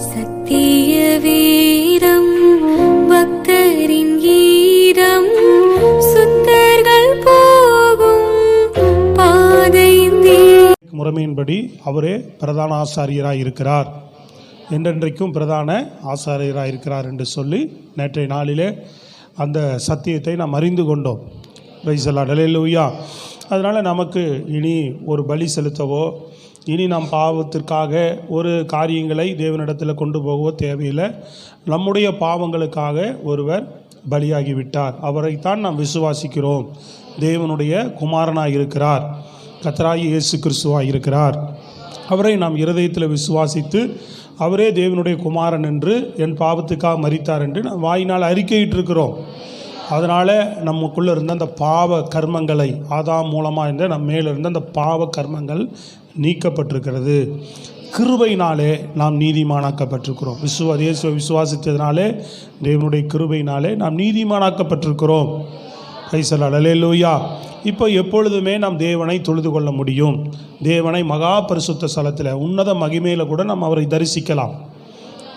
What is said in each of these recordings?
சத்திய வீரம் பக்தரின் கீதம் சுத்தர்கள் போகும் பாதையின் முறைமையின்படி அவரே பிரதான ஆசாரியராக இருக்கிறார், என்றென்றைக்கும் பிரதான ஆசாரியராக இருக்கிறார் என்று சொல்லி நேற்றைய நாளிலே அந்த சத்தியத்தை நாம் அறிந்து கொண்டோம். பிரைஸ் தி லார்ட், அல்லேலூயா. அதனால் நமக்கு இனி ஒரு பலி செலுத்தவோ, இனி நாம் பாவத்திற்காக ஒரு காரியங்களை தேவனிடத்தில் கொண்டு போகவோ தேவையில்லை. நம்முடைய பாவங்களுக்காக ஒருவர் பலியாகிவிட்டார், அவரைத்தான் நாம் விசுவாசிக்கிறோம். தேவனுடைய குமாரனாக இருக்கிறார், கர்த்தராகிய இயேசு கிறிஸ்துவாக இருக்கிறார். அவரை நாம் இருதயத்தில் விசுவாசித்து அவரே தேவனுடைய குமாரன் என்று, என் பாவத்துக்காக மரித்தார் என்று நாம் வாயினால் அறிக்கையிட்டிருக்கிறோம். அதனால் நமக்குள்ளே இருந்த அந்த பாவ கர்மங்களை, ஆதாம் மூலமாக இருந்த நம்ம மேலே இருந்த அந்த பாவ கர்மங்கள் நீக்கப்பட்டிருக்கிறது. கிருபையினாலே நாம் நீதிமானாக்கப்பட்டிருக்கிறோம். இயேசுவை விசுவாசித்ததினாலே, தேவனுடைய கிருபையினாலே நாம் நீதிமானாக்கப்பட்டிருக்கிறோம். பிரைஸ் தி லார்ட், அல்லேலூயா. இப்போ எப்பொழுதுமே நாம் தேவனை தொழுது கொள்ள முடியும். தேவனை மகா பரிசுத்த ஸ்தலத்தில், உன்னத மகிமையில் கூட நாம் அவரை தரிசிக்கலாம்.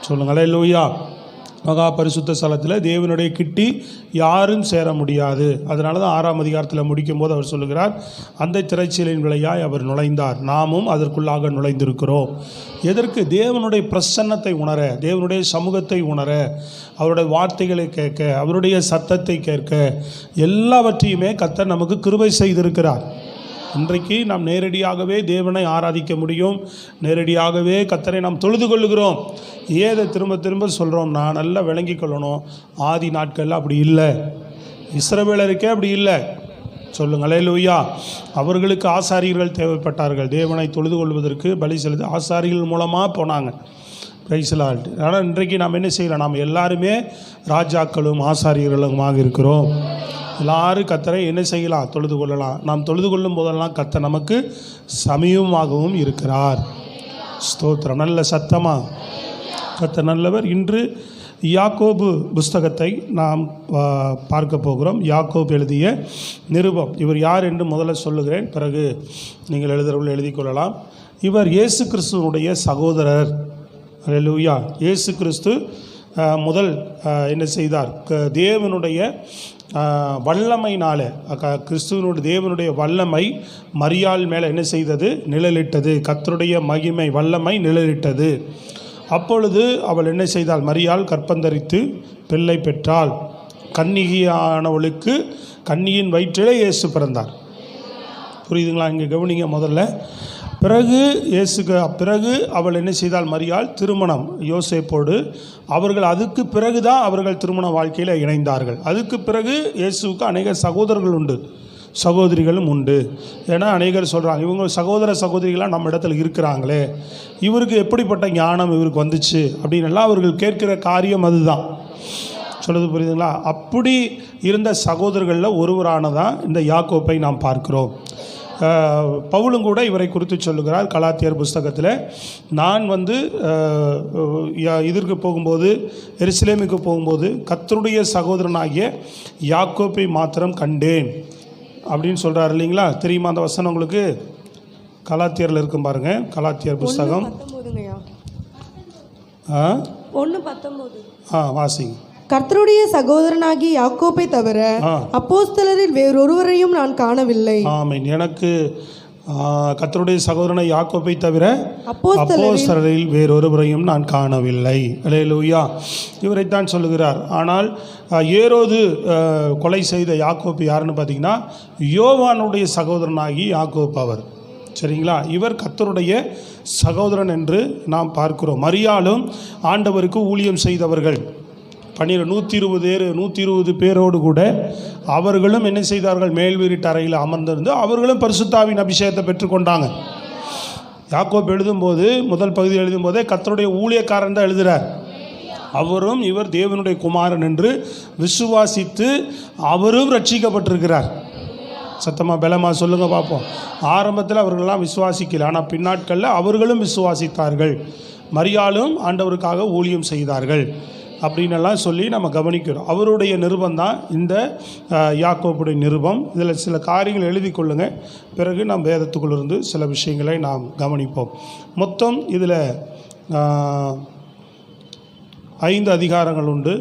சொல்லுங்கள் அல்லேலூயா. மகா பரிசுத்த ஸ்தலத்தில் தேவனுடைய கிட்டி யாரும் சேர முடியாது. அதனால தான் 6ஆம் அதிகாரத்தில் முடிக்கும் போது அவர் சொல்லுகிறார், அந்த திரைச்சீலின் விலையாய் அவர் நுழைந்தார், நாமும் அதற்குள்ளாக நுழைந்திருக்கிறோம். எதற்கு? தேவனுடைய பிரசன்னத்தை உணர, தேவனுடைய சமூகத்தை உணர, அவருடைய வார்த்தைகளை கேட்க, அவருடைய சத்தத்தை கேட்க, எல்லாவற்றையுமே கர்த்தர் நமக்கு கிருபை செய்திருக்கிறார். இன்றைக்கு நாம் நேரடியாகவே தேவனை ஆராதிக்க முடியும். நேரடியாகவே கர்த்தரை நாம் தொழுது கொள்ளுகிறோம். ஏதை திரும்ப திரும்ப சொல்கிறோம், நான் நல்லா விளங்கி கொள்ளணும். ஆதி நாட்களில் அப்படி இல்லை, இஸ்ரவேலருக்கே அப்படி இல்லை. சொல்லுங்கள் அல்லேலூயா. அவர்களுக்கு ஆசாரியர்கள் தேவைப்பட்டார்கள். தேவனை தொழுது கொள்வதற்கு பலி செலுத்த ஆசாரியர்கள் மூலமாக போனாங்க. Price the Lord. ஆனால் இன்றைக்கு நாம் என்ன செய்யலாம்? நாம் எல்லாருமே ராஜாக்களும் ஆசாரியர்களுமாக இருக்கிறோம். எல்லாரும் கர்த்தரை என்ன செய்யலாம்? தொழுது கொள்ளலாம். நாம் தொழுது கொள்ளும் போதெல்லாம் கர்த்தர் நமக்கு சமீபமாகவும் இருக்கிறார். ஸ்தோத்திரம். நல்ல சத்தமாக கர்த்தர் நல்லவர். இன்று யாக்கோபு புஸ்தகத்தை நாம் பார்க்க போகிறோம். யாக்கோபு எழுதிய நிருபம். இவர் யார் என்று முதல்ல சொல்லுகிறேன், பிறகு நீங்கள் எழுதுறவர்கள் எழுதி கொள்ளலாம். இவர் இயேசு கிறிஸ்துவனுடைய சகோதரர். அல்லேலூயா. இயேசு கிறிஸ்து முதல் என்ன செய்தார்? தேவனுடைய வல்லமையினால, கிறிஸ்துவனுடைய தேவனுடைய வல்லமை மரியாள் மேலே என்ன செய்தது? நிழலிட்டது. கர்த்தருடைய மகிமை வல்லமை நிழலிட்டது. அப்பொழுது அவள் என்ன செய்தாள்? மரியாள் கற்பந்தரித்து பிள்ளை பெற்றாள். கன்னிகையானவளுக்கு கன்னியின் வயிற்றிலே இயேசு பிறந்தார். புரியுதுங்களா? இங்கே கவனிங்க முதல்ல. பிறகு அவள் என்ன செய்தாள்? மரியாள் திருமணம் யோசேப்போடு. அவர்கள் அதுக்கு பிறகு தான் அவர்கள் திருமண வாழ்க்கையில் இணைந்தார்கள். அதுக்கு பிறகு இயேசுவுக்கு அநேக சகோதரர்கள் உண்டு, சகோதரிகளும் உண்டு. ஏன்னா அநேகர் சொல்கிறாங்க, இவங்க சகோதர சகோதரிகளாக நம்ம இடத்துல இருக்கிறாங்களே, இவருக்கு எப்படிப்பட்ட ஞானம் இவருக்கு வந்துச்சு அப்படின்னு எல்லாம் அவர்கள் கேட்கிற காரியம் அதுதான். சொல்லுது புரியுதுங்களா? அப்படி இருந்த சகோதரர்களில் ஒருவரானதான் இந்த யாக்கோப்பை நாம் பார்க்கிறோம். பவுலும் கூட இவரை குறித்து சொல்லுகிறார் கலாத்தியர் புஸ்தகத்தில். நான் இதற்கு போகும்போது, எருசலேமுக்கு போகும்போது கர்த்தருடைய சகோதரனாகிய யாக்கோப்பை மாத்திரம் கண்டேன் அப்படின்னு சொல்கிறார் இல்லைங்களா? தெரியுமா அந்த வசனம் உங்களுக்கு? கலாத்தியரில் இருக்கும் பாருங்க. கலாத்தியர் புஸ்தகம் 1:19 வாசிங்க. கர்த்தருடைய சகோதரனாகி யாக்கோபை தவிர அப்போஸ்தலரில் வேறொருவரையும் நான் காணவில்லை. ஆமென். எனக்கு கர்த்தருடைய சகோதரனை யாக்கோபை தவிர அப்போஸ்தலரில் வேறொருவரையும் நான் காணவில்லை. அல்லேலூயா. இவரைத்தான் சொல்லுகிறார். ஆனால் ஏரோது கொலை செய்த யாக்கோப்பு யாருன்னு பார்த்தீங்கன்னா, யோவானுடைய சகோதரனாகி யாக்கோப்பு அவர். சரிங்களா? இவர் கர்த்தருடைய சகோதரன் என்று நாம் பார்க்கிறோம். மரியாளும் ஆண்டவருக்கு ஊழியம் செய்தவர்கள். 120 பேரோடு கூட அவர்களும் என்ன செய்தார்கள்? மேல் வீட்டு அறையில் அமர்ந்திருந்து அவர்களும் பரிசுத்தாவின் அபிஷேகத்தை பெற்றுக்கொண்டாங்க. யாக்கோபு எழுதும்போது, முதல் பகுதி எழுதும்போதே கர்த்தருடைய ஊழியக்காரன் தான் எழுதுகிறார். அவரும் இவர் தேவனுடைய குமாரன் என்று விசுவாசித்து அவரும் ரட்சிக்கப்பட்டிருக்கிறார். சத்தமாக பலமாக சொல்லுங்கள் பார்ப்போம். ஆரம்பத்தில் அவர்களெல்லாம் விசுவாசிக்கல, ஆனால் பின்னாட்களில் அவர்களும் விசுவாசித்தார்கள். மரியாளும் ஆண்டவருக்காக ஊழியம் செய்தார்கள் அப்படின்னெல்லாம் சொல்லி நம்ம கவனிக்கிறோம். அவருடைய நிருபம் தான் இந்த யாக்கோபுடைய நிருபம். இதில் சில காரியங்கள் எழுதி கொள்ளுங்கள், பிறகு நாம் வேதத்துக்குள்ளிருந்து சில விஷயங்களை நாம் கவனிப்போம். மொத்தம் இதில் 5 அதிகாரங்கள் உண்டு.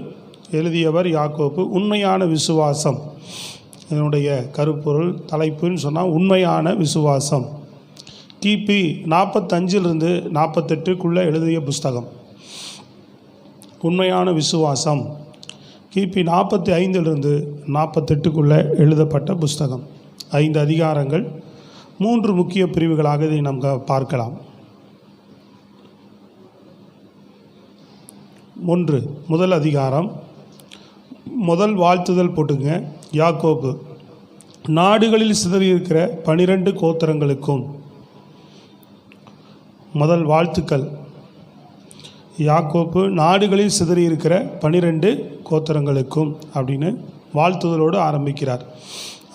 எழுதியவர் யாக்கோப்பு. உண்மையான விசுவாசம் இதனுடைய கருப்பொருள் தலைப்புன்னு சொன்னால் உண்மையான விசுவாசம். கிபி 45 48 எழுதிய புஸ்தகம் உண்மையான விசுவாசம். கிபி 45 48 எழுதப்பட்ட புஸ்தகம். 5 அதிகாரங்கள், 3 முக்கிய பிரிவுகளாக இதை நாம் பார்க்கலாம். 1 முதல் அதிகாரம், முதல் வாழ்த்துதல் போட்டுங்க. யாக்கோப்பு நாடுகளில் சிதறியிருக்கிற 12 கோத்திரங்களுக்கும் முதல் வாழ்த்துக்கள். யாக்கோப்பு நாடுகளில் சிதறியிருக்கிற 12 கோத்திரங்களுக்கும் அப்படின்னு வாழ்த்துதலோடு ஆரம்பிக்கிறார்.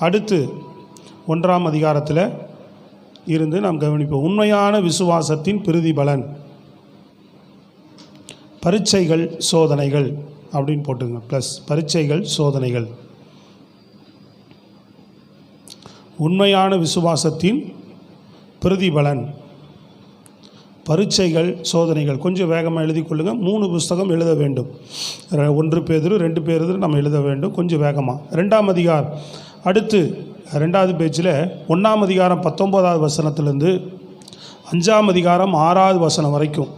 அடுத்து 1ஆம் அதிகாரத்தில் இருந்து நாம் கவனிப்போம். உண்மையான விசுவாசத்தின் பிரதிபலன், பரீட்சைகள் சோதனைகள் அப்படின்னு போட்டுங்க. ப்ளஸ் பரீட்சைகள் சோதனைகள். உண்மையான விசுவாசத்தின் பிரதிபலன், பரீட்சைகள் சோதனைகள். கொஞ்சம் வேகமாக எழுதி கொள்ளுங்கள். 3 புஸ்தகம் எழுத வேண்டும். 1 பேதுரு 2 பேதுரு நம்ம எழுத வேண்டும் கொஞ்சம் வேகமாக. 2ஆம் அதிகாரம் அடுத்து 2வது பேஜில் 1ஆம் அதிகாரம் 19வது வசனத்திலிருந்து 5ஆம் அதிகாரம் 6வது வசனம் வரைக்கும்.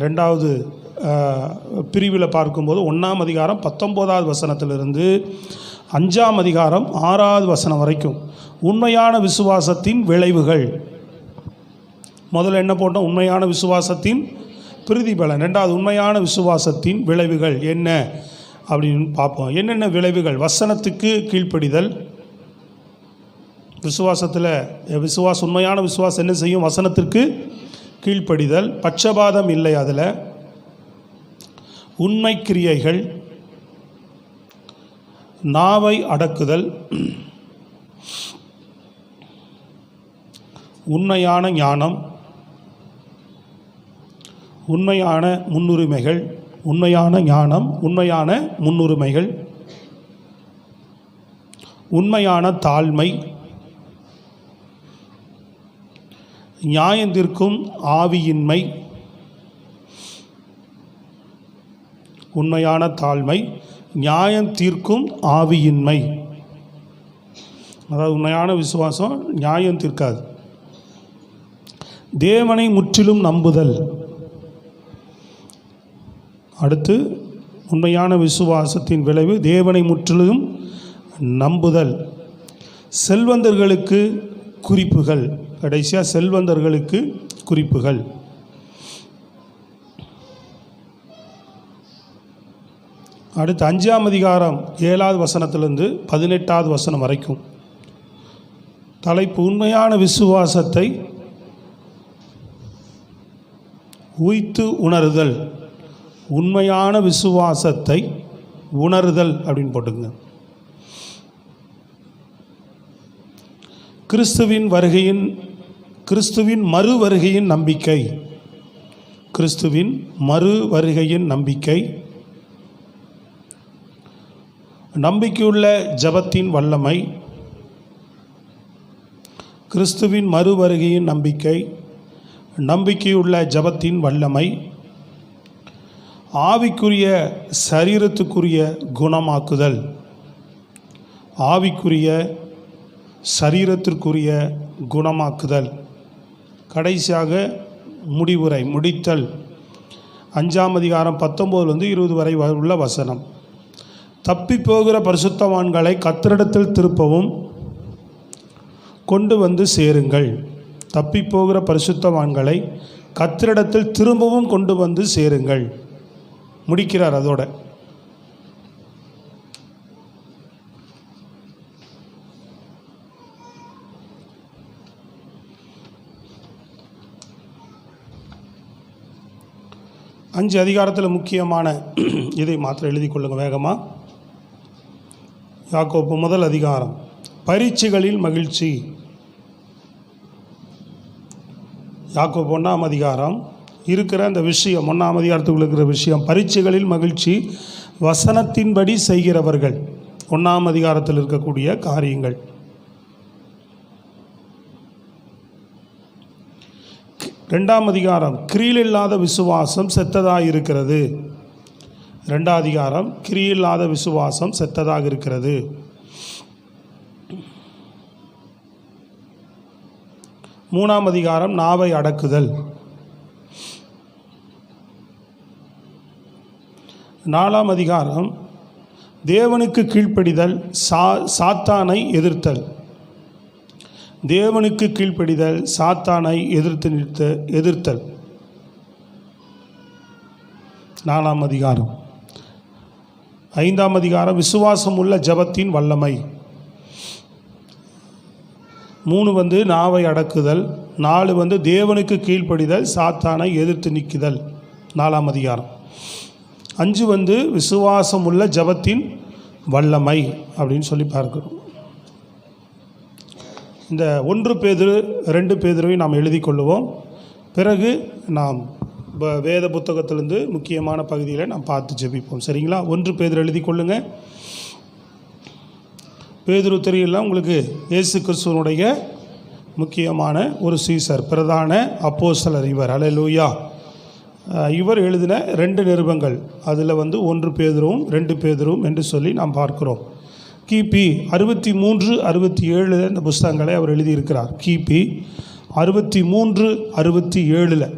2வது பிரிவில் பார்க்கும்போது 1ஆம் அதிகாரம் 19வது வசனத்திலிருந்து 5ஆம் அதிகாரம் 6வது வசனம் வரைக்கும் உண்மையான விசுவாசத்தின் விளைவுகள். முதல்ல என்ன போட்டோம்? உண்மையான விசுவாசத்தின் பிரதிபலன். 2வது உண்மையான விசுவாசத்தின் விளைவுகள் என்ன அப்படின்னு பார்ப்போம். என்னென்ன விளைவுகள்? வசனத்துக்கு கீழ்ப்படிதல். விசுவாசத்தில் உண்மையான விசுவாசம் என்ன செய்யும்? வசனத்திற்கு கீழ்ப்படிதல். பட்சபாதம் இல்லை அதில். உண்மை கிரியைகள், நாவை அடக்குதல், உண்மையான ஞானம், உண்மையான முன்னுரிமைகள். உண்மையான ஞானம், உண்மையான முன்னுரிமைகள், உண்மையான தாழ்மை, நியாயத்திற்கும் ஆவியின்மை. உண்மையான தாழ்மை, நியாயம் தீர்க்கும் ஆவியின்மை. அதாவது உண்மையான விசுவாசம் நியாயம் தீர்க்காது. தேவனை முற்றிலும் நம்புதல். அடுத்து உண்மையான விசுவாசத்தின் விளைவு தேவனை முற்றிலும் நம்புதல். செல்வந்தர்களுக்கு குறிப்புகள். கடைசியாக செல்வந்தர்களுக்கு குறிப்புகள். அடுத்து 5ஆம் அதிகாரம் 7வது வசனத்திலிருந்து 18வது வசனம் வரைக்கும் தலைப்பு உண்மையான விசுவாசத்தை உய்த்து உணருதல். உண்மையான விசுவாசத்தை உணருதல் அப்படின்னு போட்டுங்க. கிறிஸ்துவின் மறு வருகையின் நம்பிக்கை. கிறிஸ்துவின் மறு வருகையின் நம்பிக்கை. நம்பிக்கையுள்ள ஜெபத்தின் வல்லமை. கிறிஸ்துவின் மறு வருகையின் நம்பிக்கை, நம்பிக்கையுள்ள ஜெபத்தின் வல்லமை. ஆவிக்குரிய சரீரத்துக்குரிய குணமாக்குதல். ஆவிக்குரிய சரீரத்திற்குரிய குணமாக்குதல். கடைசியாக முடிவுரை, முடித்தல். 5ஆம் அதிகாரம் 19 20 வரை உள்ள வசனம். தப்பி போகிற பரிசுத்தவான்களை கர்த்தரிடத்தில் திருப்பவும் கொண்டு வந்து சேருங்கள். தப்பி போகிற பரிசுத்தவான்களை கர்த்தரிடத்தில் திரும்பவும் கொண்டு வந்து சேருங்கள். முடிக்கிறார் அதோட. அஞ்சு அதிகாரத்தில் முக்கியமான இதை மாத்திரம் எழுதி கொள்ளுங்க வேகமாக. யாக்கோப்பு முதல் அதிகாரம் பரீட்சைகளில் மகிழ்ச்சி. யாக்கோப்பு 1ஆம் அதிகாரம் இருக்கிற அந்த விஷயம், 1ஆம் அதிகாரத்துக்குள்ள இருக்கிற விஷயம் பரீட்சைகளில் மகிழ்ச்சி, வசனத்தின்படி செய்கிறவர்கள். 1ஆம் அதிகாரத்தில் இருக்கக்கூடிய காரியங்கள். 2ஆம் அதிகாரம் கிரியில்லாத விசுவாசம் செத்ததாக இருக்கிறது. 2ஆம் அதிகாரம் கிரியில்லாத விசுவாசம் செத்ததாக இருக்கிறது. 3ஆம் அதிகாரம் நாவை அடக்குதல். 4ஆம் அதிகாரம் தேவனுக்கு கீழ்ப்படிதல், சாத்தானை எதிர்த்தல். தேவனுக்கு கீழ்ப்படிதல், சாத்தானை எதிர்த்தல். 4ஆம் அதிகாரம். 5ஆம் அதிகாரம் விசுவாசம் உள்ள ஜெபத்தின் வல்லமை. 3 நாவை அடக்குதல். 4 தேவனுக்கு கீழ்ப்படிதல், சாத்தானை எதிர்த்து நிற்குதல். 4ஆம் அதிகாரம். 5 விசுவாசம் உள்ள ஜெபத்தின் வல்லமை அப்படின்னு சொல்லி பார்க்கிறோம். இந்த 1 பேதுரு 2 பேதுருவை நாம் எழுதி கொள்ளுவோம். பிறகு நாம் வேத புத்தகத்திலிருந்து முக்கியமான பகுதியில் நாம் பார்த்து ஜெபிப்போம். சரிங்களா? 1 பேதுரு எழுதி கொள்ளுங்க. பேதுரு தெரியல உங்களுக்கு, இயேசு கிறிஸ்துவனுடைய முக்கியமான ஒரு சீசர், பிரதான அப்போஸ்தலர் இவர். அல்லேலூயா. இவர் எழுதின 2 நிருபங்கள், அதில் 1 பேதுருவும் 2 பேதுருவும் என்று சொல்லி நாம் பார்க்கிறோம். கிபி 63, 67 இந்த புஸ்தகங்களை அவர் எழுதியிருக்கிறார். கிபி 63, 67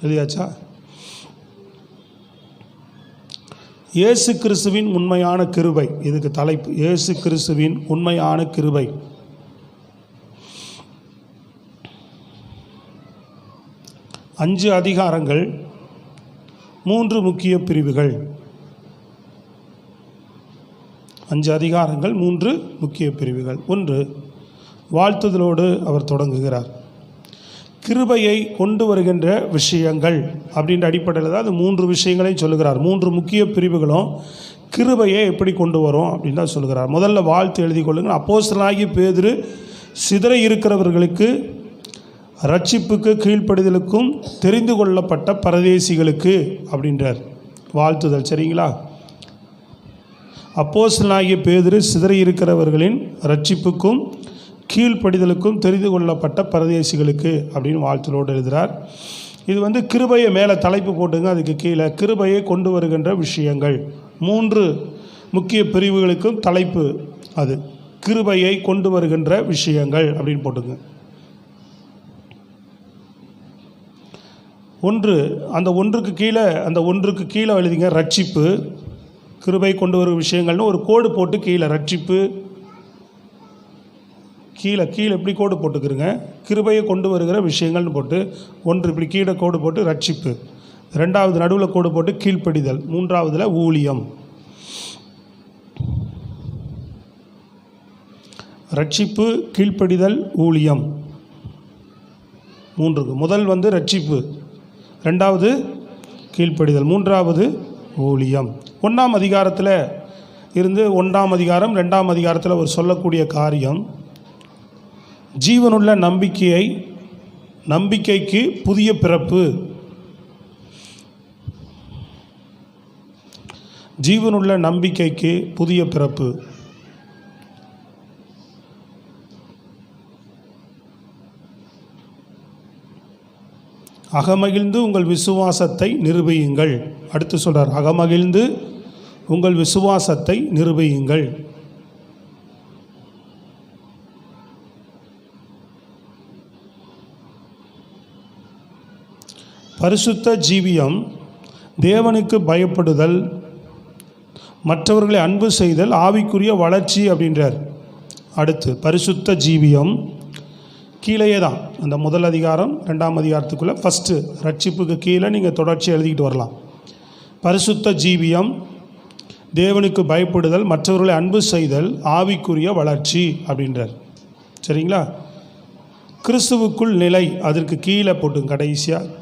எழுதியாச்சா? இயேசு கிறிஸ்துவின் உண்மையான கிருபை, இதுக்கு தலைப்பு இயேசு கிறிஸ்துவின் உண்மையான கிருபை. 5 அதிகாரங்கள், 3 முக்கிய பிரிவுகள். 5 அதிகாரங்கள், 3 முக்கிய பிரிவுகள். 1, வாழ்த்துதலோடு அவர் தொடங்குகிறார். கிருபையை கொண்டு வருகின்ற விஷயங்கள் அப்படின்ற அடிப்படையில் தான் அது 3 விஷயங்களையும் சொல்லுகிறார். 3 முக்கிய பிரிவுகளும் கிருபையை எப்படி கொண்டு வரும் அப்படின்னு தான் சொல்லுகிறார். முதல்ல வாழ்த்து எழுதி கொள்ளுங்கள். அப்போஸ்தலனாகிய பேதுரு சிதற இருக்கிறவர்களுக்கு, ரட்சிப்புக்கு கீழ்ப்படிதலுக்கும் தெரிந்து கொள்ளப்பட்ட பரதேசிகளுக்கு அப்படின்றார் வாழ்த்துதல். சரிங்களா? அப்போஸ்தலனாகிய பேதுரு சிதற இருக்கிறவர்களின் ரட்சிப்புக்கும் கீழ்ப்படிதலுக்கும் தெரிந்து கொள்ளப்பட்ட பரதேசிகளுக்கு அப்படின்னு வாழ்த்துதலோடு எழுதுகிறார். இது கிருபையை மேலே தலைப்பு போட்டுங்க, அதுக்கு கீழே கிருபையை கொண்டு வருகின்ற விஷயங்கள். 3 முக்கிய பிரிவுகளுக்கும் தலைப்பு அது கிருபையை கொண்டு வருகின்ற விஷயங்கள் அப்படின்னு போட்டுங்க. 1, அந்த 1க்கு கீழே எழுதிங்க ரட்சிப்பு. கிருபை கொண்டு வரும் விஷயங்கள்னு ஒரு கோடு போட்டு கீழே ரட்சிப்பு, கீழே இப்படி கோடு போட்டுக்கிறங்க. கிருபையை கொண்டு வருகிற விஷயங்கள்னு போட்டு 1 இப்படி கீழே கோடு போட்டு ரட்சிப்பு, 2வது நடுவில் கோடு போட்டு கீழ்ப்படிதல், 3வதுல ஊழியம். ரட்சிப்பு, கீழ்ப்படிதல், ஊழியம். 3க்கு முதல் ரட்சிப்பு, 2வது கீழ்ப்படிதல், 3வது ஊழியம். 1ஆம் அதிகாரத்தில் இருந்து 1ஆம் அதிகாரம் 2ஆம் அதிகாரத்தில் அவர் சொல்லக்கூடிய காரியம் ஜீவனுள்ள நம்பிக்கைக்கு புதிய பிறப்பு. ஜீவனுள்ள நம்பிக்கைக்கு புதிய பிறப்பு. அகமகிழ்ந்து உங்கள் விசுவாசத்தை நிரூபியுங்கள். அடுத்து சொல்றார், அகமகிழ்ந்து உங்கள் விசுவாசத்தை நிரூபியுங்கள். பரிசுத்த ஜீவியம், தேவனுக்கு பயப்படுதல், மற்றவர்களை அன்பு செய்தல், ஆவிக்குரிய வளர்ச்சி அப்படின்றார். அடுத்து பரிசுத்த ஜீவியம் கீழேயே தான், அந்த முதல் அதிகாரம் 2ஆம் அதிகாரத்துக்குள்ளே ஃபஸ்ட்டு ரட்சிப்புக்கு கீழே நீங்கள் தொடர்ச்சி எழுதிக்கிட்டு வரலாம். பரிசுத்த ஜீவியம், தேவனுக்கு பயப்படுதல், மற்றவர்களை அன்பு செய்தல், ஆவிக்குரிய வளர்ச்சி அப்படின்றார். சரிங்களா? கிறிஸ்துவுக்குள் நிலை, அதற்கு கீழே போட்டுங்க கடைசியாக,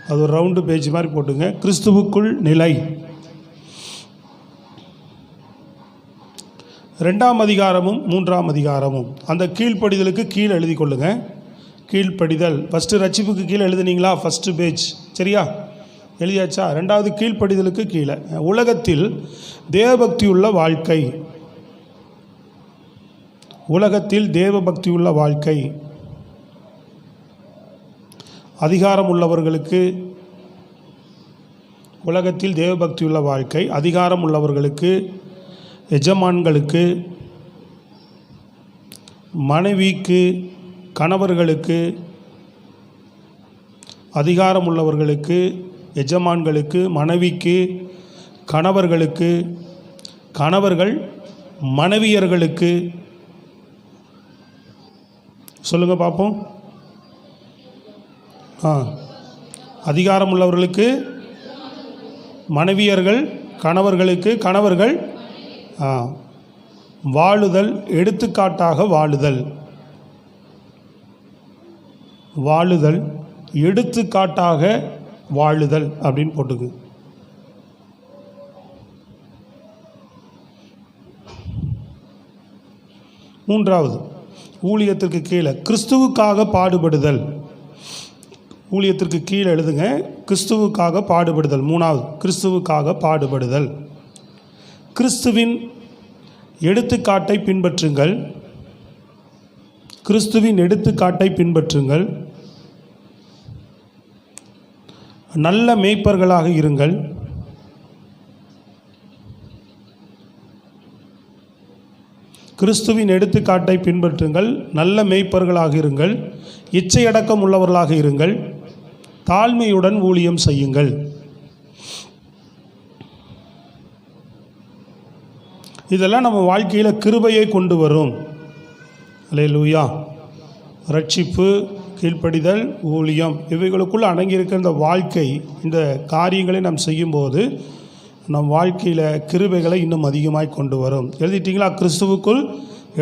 அது ஒரு ரவுண்டு பேஜ் மாதிரி போட்டுங்க. கிறிஸ்துவுக்குள் நிலை. 2ஆம் அதிகாரமும் 3ஆம் அதிகாரமும் அந்த கீழ்ப்படிதலுக்கு கீழே எழுதி கொள்ளுங்க. கீழ்ப்படிதல் ஃபஸ்ட்டு ரட்சிப்புக்கு கீழே எழுதுனீங்களா? ஃபஸ்ட்டு பேஜ் சரியா? எழுதியாச்சா? 2வது கீழ்ப்படிதலுக்கு கீழே உலகத்தில் தேவபக்தியுள்ள வாழ்க்கை. உலகத்தில் தேவபக்தியுள்ள வாழ்க்கை. அதிகாரம் உள்ளவர்களுக்கு உலகத்தில் தேவபக்தியுள்ள வாழ்க்கை, அதிகாரம் உள்ளவர்களுக்கு, எஜமான்களுக்கு, மனைவிக்கு, கணவர்களுக்கு, அதிகாரம் உள்ளவர்களுக்கு, எஜமான்களுக்கு, மனைவிக்கு, கணவர்களுக்கு, கணவர்கள் மனைவியர்களுக்கு. சொல்லுங்க பார்ப்போம். அதிகாரம் உள்ளவர்களுக்கு, மனைவியர்கள், கணவர்களுக்கு, கணவர்கள் வாழுதல், எடுத்துக்காட்டாக வாழுதல், வாழுதல், எடுத்துக்காட்டாக வாழுதல் அப்படின்னு போட்டுக்கு. மூன்றாவது, ஊழியத்திற்கு கீழே கிறிஸ்துவுக்காக பாடுபடுதல். ஊழியத்திற்கு கீழே எழுதுங்க, கிறிஸ்துவுக்காக பாடுபடுதல். மூணாவது, கிறிஸ்துவுக்காக பாடுபடுதல். கிறிஸ்துவின் எடுத்துக்காட்டை பின்பற்றுங்கள். கிறிஸ்துவின் எடுத்துக்காட்டை பின்பற்றுங்கள். நல்ல மேய்ப்பர்களாக இருங்கள். கிறிஸ்துவின் எடுத்துக்காட்டை பின்பற்றுங்கள். நல்ல மேய்ப்பர்களாக இருங்கள். இச்சையடக்கம் உள்ளவர்களாக இருங்கள். தாழ்மையுடன் ஊழியம் செய்யுங்கள். இதெல்லாம் நம்ம வாழ்க்கையில் கிருபையை கொண்டு வரும். அல்லேலூயா. ரட்சிப்பு, கீழ்ப்படிதல், ஊழியம், இவைகளுக்குள் அடங்கியிருக்கிற இந்த வாழ்க்கை, இந்த காரியங்களை நாம் செய்யும்போது நம் வாழ்க்கையில் கிருபைகளை இன்னும் அதிகமாய் கொண்டு வரும். எழுதிட்டீங்களா? கிறிஸ்துவுக்குள்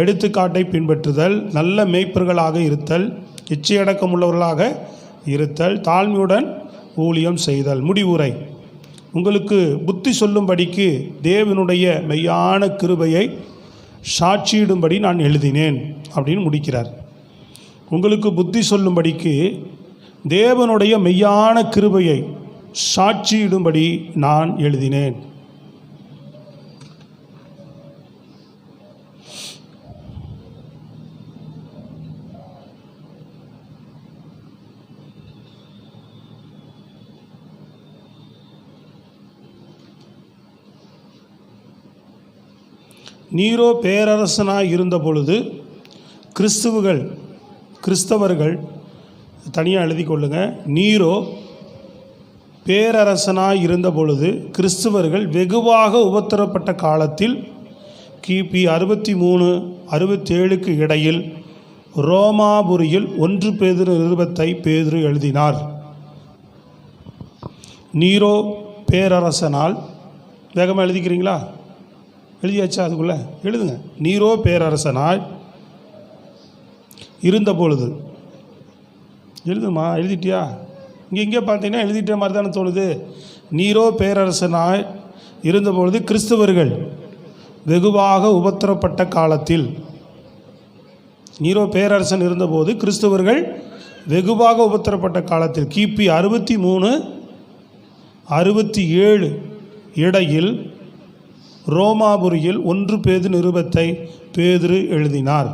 எடுத்துக்காட்டை பின்பற்றுதல், நல்ல மேய்ப்பர்களாக இருத்தல், இச்சையடக்கம் உள்ளவர்களாக இருத்தல், தாழ்மையுடன் ஊழியம் செய்தல். முடிவுரை: உங்களுக்கு புத்தி சொல்லும்படிக்கு தேவனுடைய மெய்யான கிருபையை சாட்சியிடும்படி நான் எழுதினேன் அப்படின்னு முடிக்கிறார். உங்களுக்கு புத்தி சொல்லும்படிக்கு தேவனுடைய மெய்யான கிருபையை சாட்சியிடும்படி நான் எழுதினேன். நீரோ பேரரசனாய் இருந்த பொழுது கிறிஸ்தவர்கள் தனியாக எழுதி கொள்ளுங்க. நீரோ பேரரசனாய் இருந்த பொழுது கிறிஸ்தவர்கள் வெகுவாக உபத்திரப்பட்ட காலத்தில் கிபி 63-67 இடையில் ரோமாபுரியில் 1 பேதுரு நிருபத்தை பேதுரு எழுதினார். நீரோ பேரரசனால், வேகமாக எழுதிக்கிறீங்களா? எழுதியாச்சா? அதுக்குள்ளே எழுதுங்க. நீரோ பேரரசனாய் இருந்த பொழுது. எழுதுமா? எழுதிட்டியா? இங்கே பார்த்தீங்கன்னா எழுதிட்ட மாதிரி தானே தோணுது. நீரோ பேரரசனாய் இருந்தபொழுது கிறிஸ்தவர்கள் வெகுவாக உபத்திரப்பட்ட காலத்தில். நீரோ பேரரசன் இருந்தபோது கிறிஸ்தவர்கள் வெகுவாக உபத்திரப்பட்ட காலத்தில் கிபி 63-67 இடையில் ரோமாபுரியில் 1 பேதுரு நிருபத்தை பேதுரு எழுதினார்.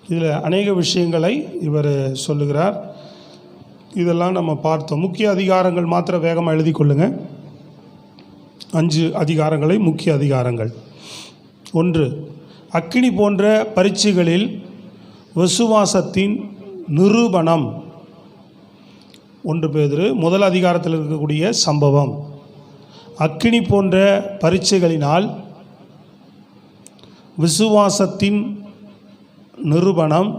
இதில் அநேக விஷயங்களை இவர் சொல்லுகிறார். இதெல்லாம் நம்ம பார்த்தோம். முக்கிய அதிகாரங்கள் மாத்திரம் வேகமாக எழுதி கொள்ளுங்க. 5 அதிகாரங்களை முக்கிய அதிகாரங்கள். 1, அக்கினி போன்ற பரீட்சைகளில் விசுவாசத்தின் நிரூபணம். 1 பேதுரு முதல் அதிகாரத்தில் இருக்கக்கூடிய சம்பவம். அக்கினி போன்ற பரீட்சைகளினால் விசுவாசத்தின் நிரூபணம்.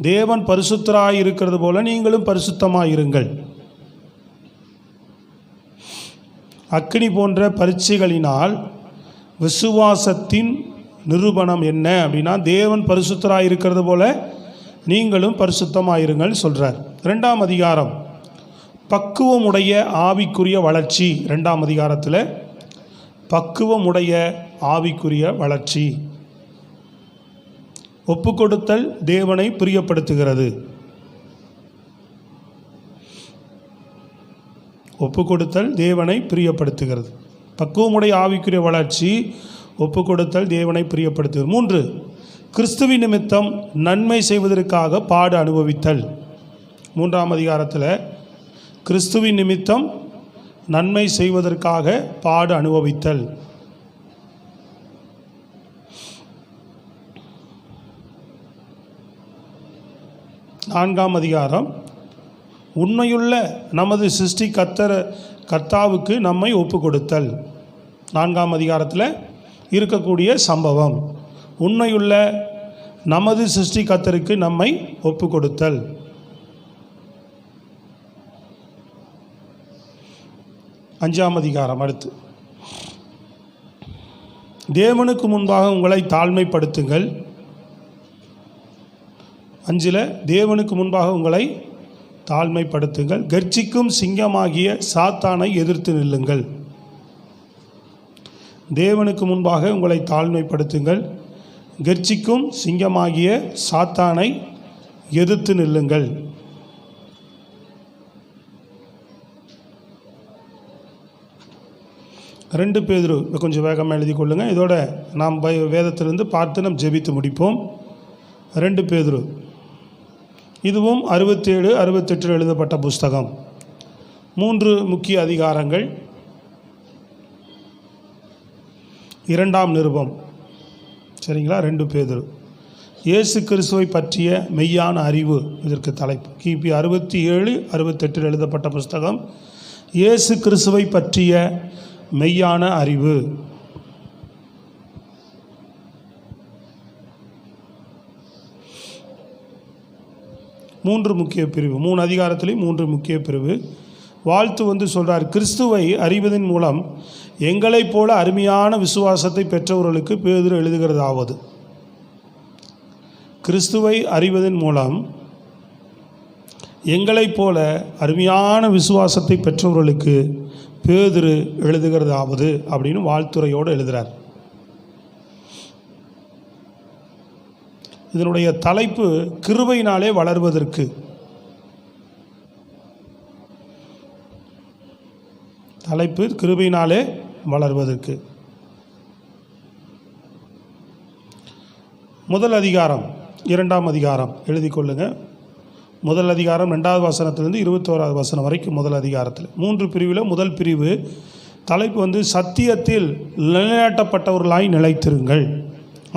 தேவன் பரிசுத்தராய் இருக்கிறது போல நீங்களும் பரிசுத்தமாயிருங்கள். அக்கினி போன்ற பரீட்சைகளினால் விசுவாசத்தின் நிரூபணம் என்ன அப்படின்னா, தேவன் பரிசுத்தராய் இருக்கிறது போல நீங்களும் பரிசுத்தமாயிருங்கள் சொல்கிறார். 2ஆம் அதிகாரம் பக்குவமுடைய ஆவிக்குரிய வளர்ச்சி. 2ஆம் அதிகாரத்தில் பக்குவமுடைய ஆவிக்குரிய வளர்ச்சி. ஒப்புக்கொடுத்தல் தேவனை பிரியப்படுத்துகிறது. ஒப்புக்கொடுத்தல் தேவனை பிரியப்படுத்துகிறது. பக்குவமுடைய ஆவிக்குரிய வளர்ச்சி, ஒப்பு கொடுத்தல், தேவனை பிரியப்படுத்துவது. 3, கிறிஸ்துவின் நிமித்தம் நன்மை செய்வதற்காக பாடு அனுபவித்தல். 3ஆம் அதிகாரத்தில் கிறிஸ்துவின் நிமித்தம் நன்மை செய்வதற்காக பாடு அனுபவித்தல். 4ஆம் அதிகாரம் உண்மையுள்ள நமது சிருஷ்டி கர்த்தாவுக்கு நம்மை ஒப்பு கொடுத்தல். 4ஆம் அதிகாரத்தில் இருக்கக்கூடிய சம்பவம், உண்மையுள்ள நமது சிருஷ்டி கர்த்தருக்கு நம்மை ஒப்பு கொடுத்தல். 5ஆம் அதிகாரம் அடுத்து, தேவனுக்கு முன்பாக உங்களை தாழ்மைப்படுத்துங்கள். 5 தேவனுக்கு முன்பாக உங்களை தாழ்மைப்படுத்துங்கள், கர்ச்சிக்கும் சிங்கமாகிய சாத்தானை எதிர்த்து நில்லுங்கள். தேவனுக்கு முன்பாக உங்களை தாழ்மைப்படுத்துங்கள், கர்ச்சிக்கும் சிங்கமாகிய சாத்தானை எதிர்த்து நில்லுங்கள். 2 பேதுரு கொஞ்சம் வேகமாக எழுதி கொள்ளுங்கள். இதோட நாம் வேதத்திலிருந்து பார்த்து நாம் ஜெபித்து முடிப்போம். 2 பேதுரு, இதுவும் 67, 68 எழுதப்பட்ட புஸ்தகம். 3 முக்கிய அதிகாரங்கள். 2ஆம் நிருபம், சரிங்களா? 2 பேதுரு, இயேசு கிறிஸ்துவை பற்றிய மெய்யான அறிவு, இதற்கு தலைப்பு. கிபி 67, 68 எழுதப்பட்ட புஸ்தகம், இயேசு கிறிஸ்துவை பற்றிய மெய்யான அறிவு. 3 முக்கிய பிரிவு, 3 அதிகாரத்திலையும் 3 முக்கிய பிரிவு. வாழ்த்து சொல்கிறார், கிறிஸ்துவை அறிவதன் மூலம் எங்களைப் போல அருமையான விசுவாசத்தை பெற்றவர்களுக்கு பேதுரு எழுதுகிறதாவது. கிறிஸ்துவை அறிவதன் மூலம் எங்களைப் போல அருமையான விசுவாசத்தை பெற்றவர்களுக்கு பேதுரு எழுதுகிறதாவது அப்படின்னு வாழ்த்துறையோடு எழுதுகிறார். இதனுடைய தலைப்பு கிருபையினாலே வளர்வதற்கு. தலைப்பு கிருபையினாலே வளர்வதற்கு. முதல் அதிகாரம் 2ஆம் அதிகாரம் எழுதி கொள்ளுங்க. முதல் அதிகாரம் 2வது வசனத்திலிருந்து 21வது வசனம் வரைக்கும் முதல் அதிகாரத்தில் 3 பிரிவில் முதல் பிரிவு தலைப்பு சத்தியத்தில் நிலைநாட்டப்பட்டவர்களாய் நிலைத்திருங்கள்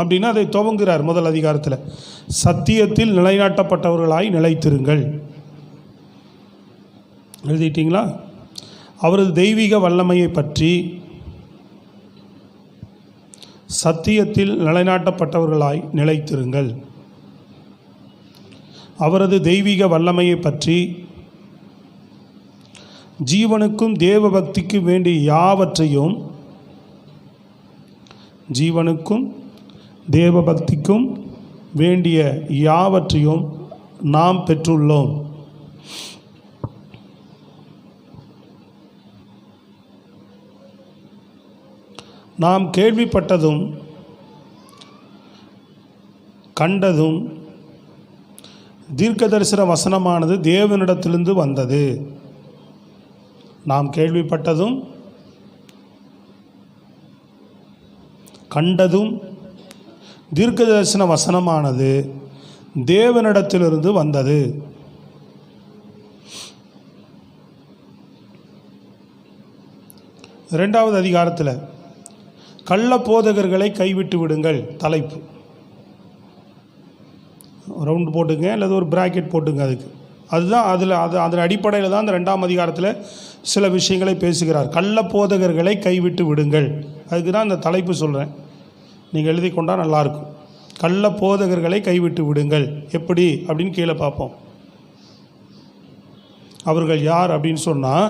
அப்படின்னா அதை துவங்குகிறார். முதல் அதிகாரத்தில் சத்தியத்தில் நிலைநாட்டப்பட்டவர்களாய் நிலைத்திருங்கள். எழுதிட்டீங்களா? அவரது தெய்வீக வல்லமையை பற்றி, சத்தியத்தில் நிலைநாட்டப்பட்டவர்களாய் நிலைத்திருங்கள். அவரது தெய்வீக வல்லமையை பற்றி, ஜீவனுக்கும் தேவ பக்திக்கு வேண்டிய யாவற்றையும், ஜீவனுக்கும் தேவ பக்திக்கும் வேண்டிய யாவற்றையும் நாம் பெற்றுள்ளோம். நாம் கேள்விப்பட்டதும் கண்டதும் தீர்க்கதரிசன வசனமானது தேவனிடத்திலிருந்து வந்தது. நாம் கேள்விப்பட்டதும் கண்டதும் தீர்க்கதரிசன வசனமானது தேவனிடத்திலிருந்து வந்தது. இரண்டாவது அதிகாரத்தில் கள்ள போதகர்களை கைவிட்டு விடுங்கள் தலைப்பு. ரவுண்ட் போட்டுங்க, அல்லது ஒரு பிராக்கெட் போட்டுங்க. அதுதான் அதன் அடிப்படையில் தான் அந்த 2ஆம் அதிகாரத்தில் சில விஷயங்களை பேசுகிறார். கள்ள போதகர்களை கைவிட்டு விடுங்கள், அதுக்கு தான் அந்த தலைப்பு சொல்கிறேன். நீங்கள் எழுதி கொண்டால் நல்லாயிருக்கும். கள்ள போதகர்களை கைவிட்டு விடுங்கள். எப்படி அப்படின்னு கீழே பார்ப்போம். அவர்கள் யார் அப்படின்னு சொன்னால்,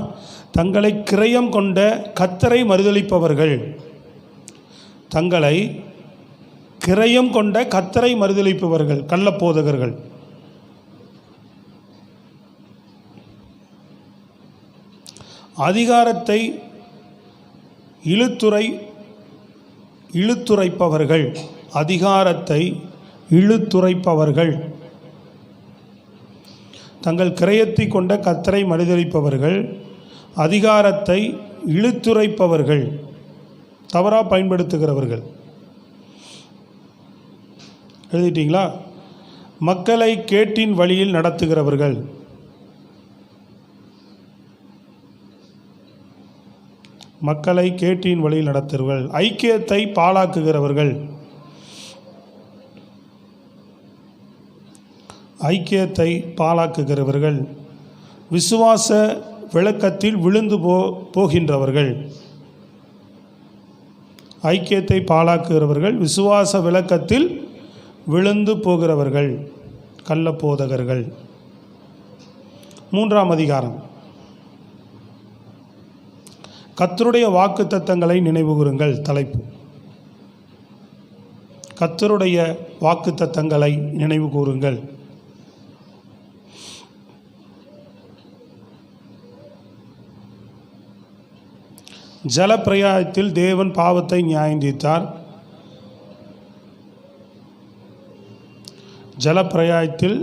தங்களை கிரயம் கொண்ட கர்த்தரை மறுதலிப்பவர்கள். தங்களை கிரயம் கொண்ட கர்த்தரை மறுதலிப்பவர்கள் கள்ள போதகர்கள். அதிகாரத்தை இழுத்துரைப்பவர்கள். அதிகாரத்தை இழுத்துரைப்பவர்கள். தங்கள் கிரயத்தை கொண்ட கர்த்தரை மறுதலிப்பவர்கள், அதிகாரத்தை இழுத்துரைப்பவர்கள். தவறாக பயன்படுத்துகிறவர்கள். எழுதிட்டீங்களா? மக்களை கேட்டின் வழியில் நடத்துகிறவர்கள், மக்களை கேட்டின் வழியில் நடத்துகிறவர்கள். ஐக்கியத்தை பாழாக்குகிறவர்கள், ஐக்கியத்தை பாழாக்குகிறவர்கள். விசுவாச விளக்கத்தில் விழுந்து போகின்றவர்கள், ஐக்கியத்தை பாழாக்குகிறவர்கள், விசுவாச விளக்கத்தில் விழுந்து போகிறவர்கள், கள்ளப்போதகர்கள். 3ஆம் அதிகாரம். கர்த்தருடைய வாக்குத்தத்தங்களை நினைவுகூருங்கள். தலைப்பு: கர்த்தருடைய வாக்குத்தத்தங்களை நினைவுகூருங்கள். ஜலப்பிரயாயத்தில் தேவன் பாவத்தை நியாயம் தீர்த்தார். ஜலப்பிரயாயத்தில்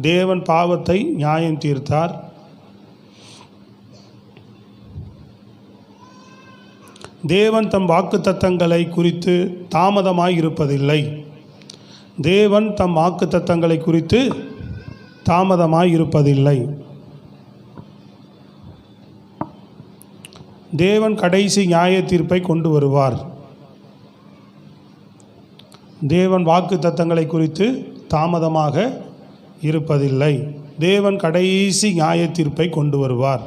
தேவன் பாவத்தை நியாயம் தீர்த்தார். தேவன் தம் வாக்குத்தத்தங்களை குறித்து தாமதமாய் இருப்பதில்லை. தேவன் தம் வாக்குத்தத்தங்களை குறித்து தாமதமாய் இருப்பதில்லை. தேவன் கடைசி நியாய தீர்ப்பை கொண்டு வருவார். தேவன் வாக்குத்தத்தங்களை குறித்து தாமதமாக இருப்பதில்லை. தேவன் கடைசி நியாய தீர்ப்பை கொண்டு வருவார்.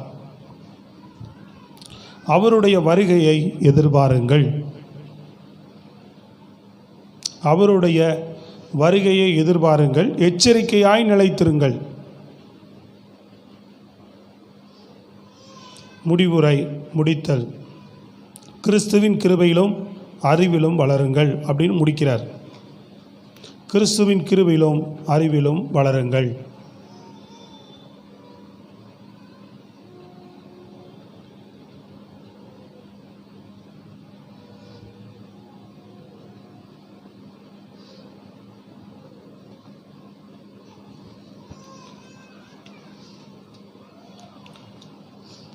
அவருடைய வருகையை எதிர்பாருங்கள். அவருடைய வருகையை எதிர்பாருங்கள். எச்சரிக்கையாய் நிலைத்திருங்கள். முடிவுரை, முடித்தல். கிறிஸ்துவின் கிருபையிலும் அறிவிலும் வளருங்கள் அப்படின்னு முடிக்கிறார். கிறிஸ்துவின் கிருபையிலும் அறிவிலும் வளருங்கள்.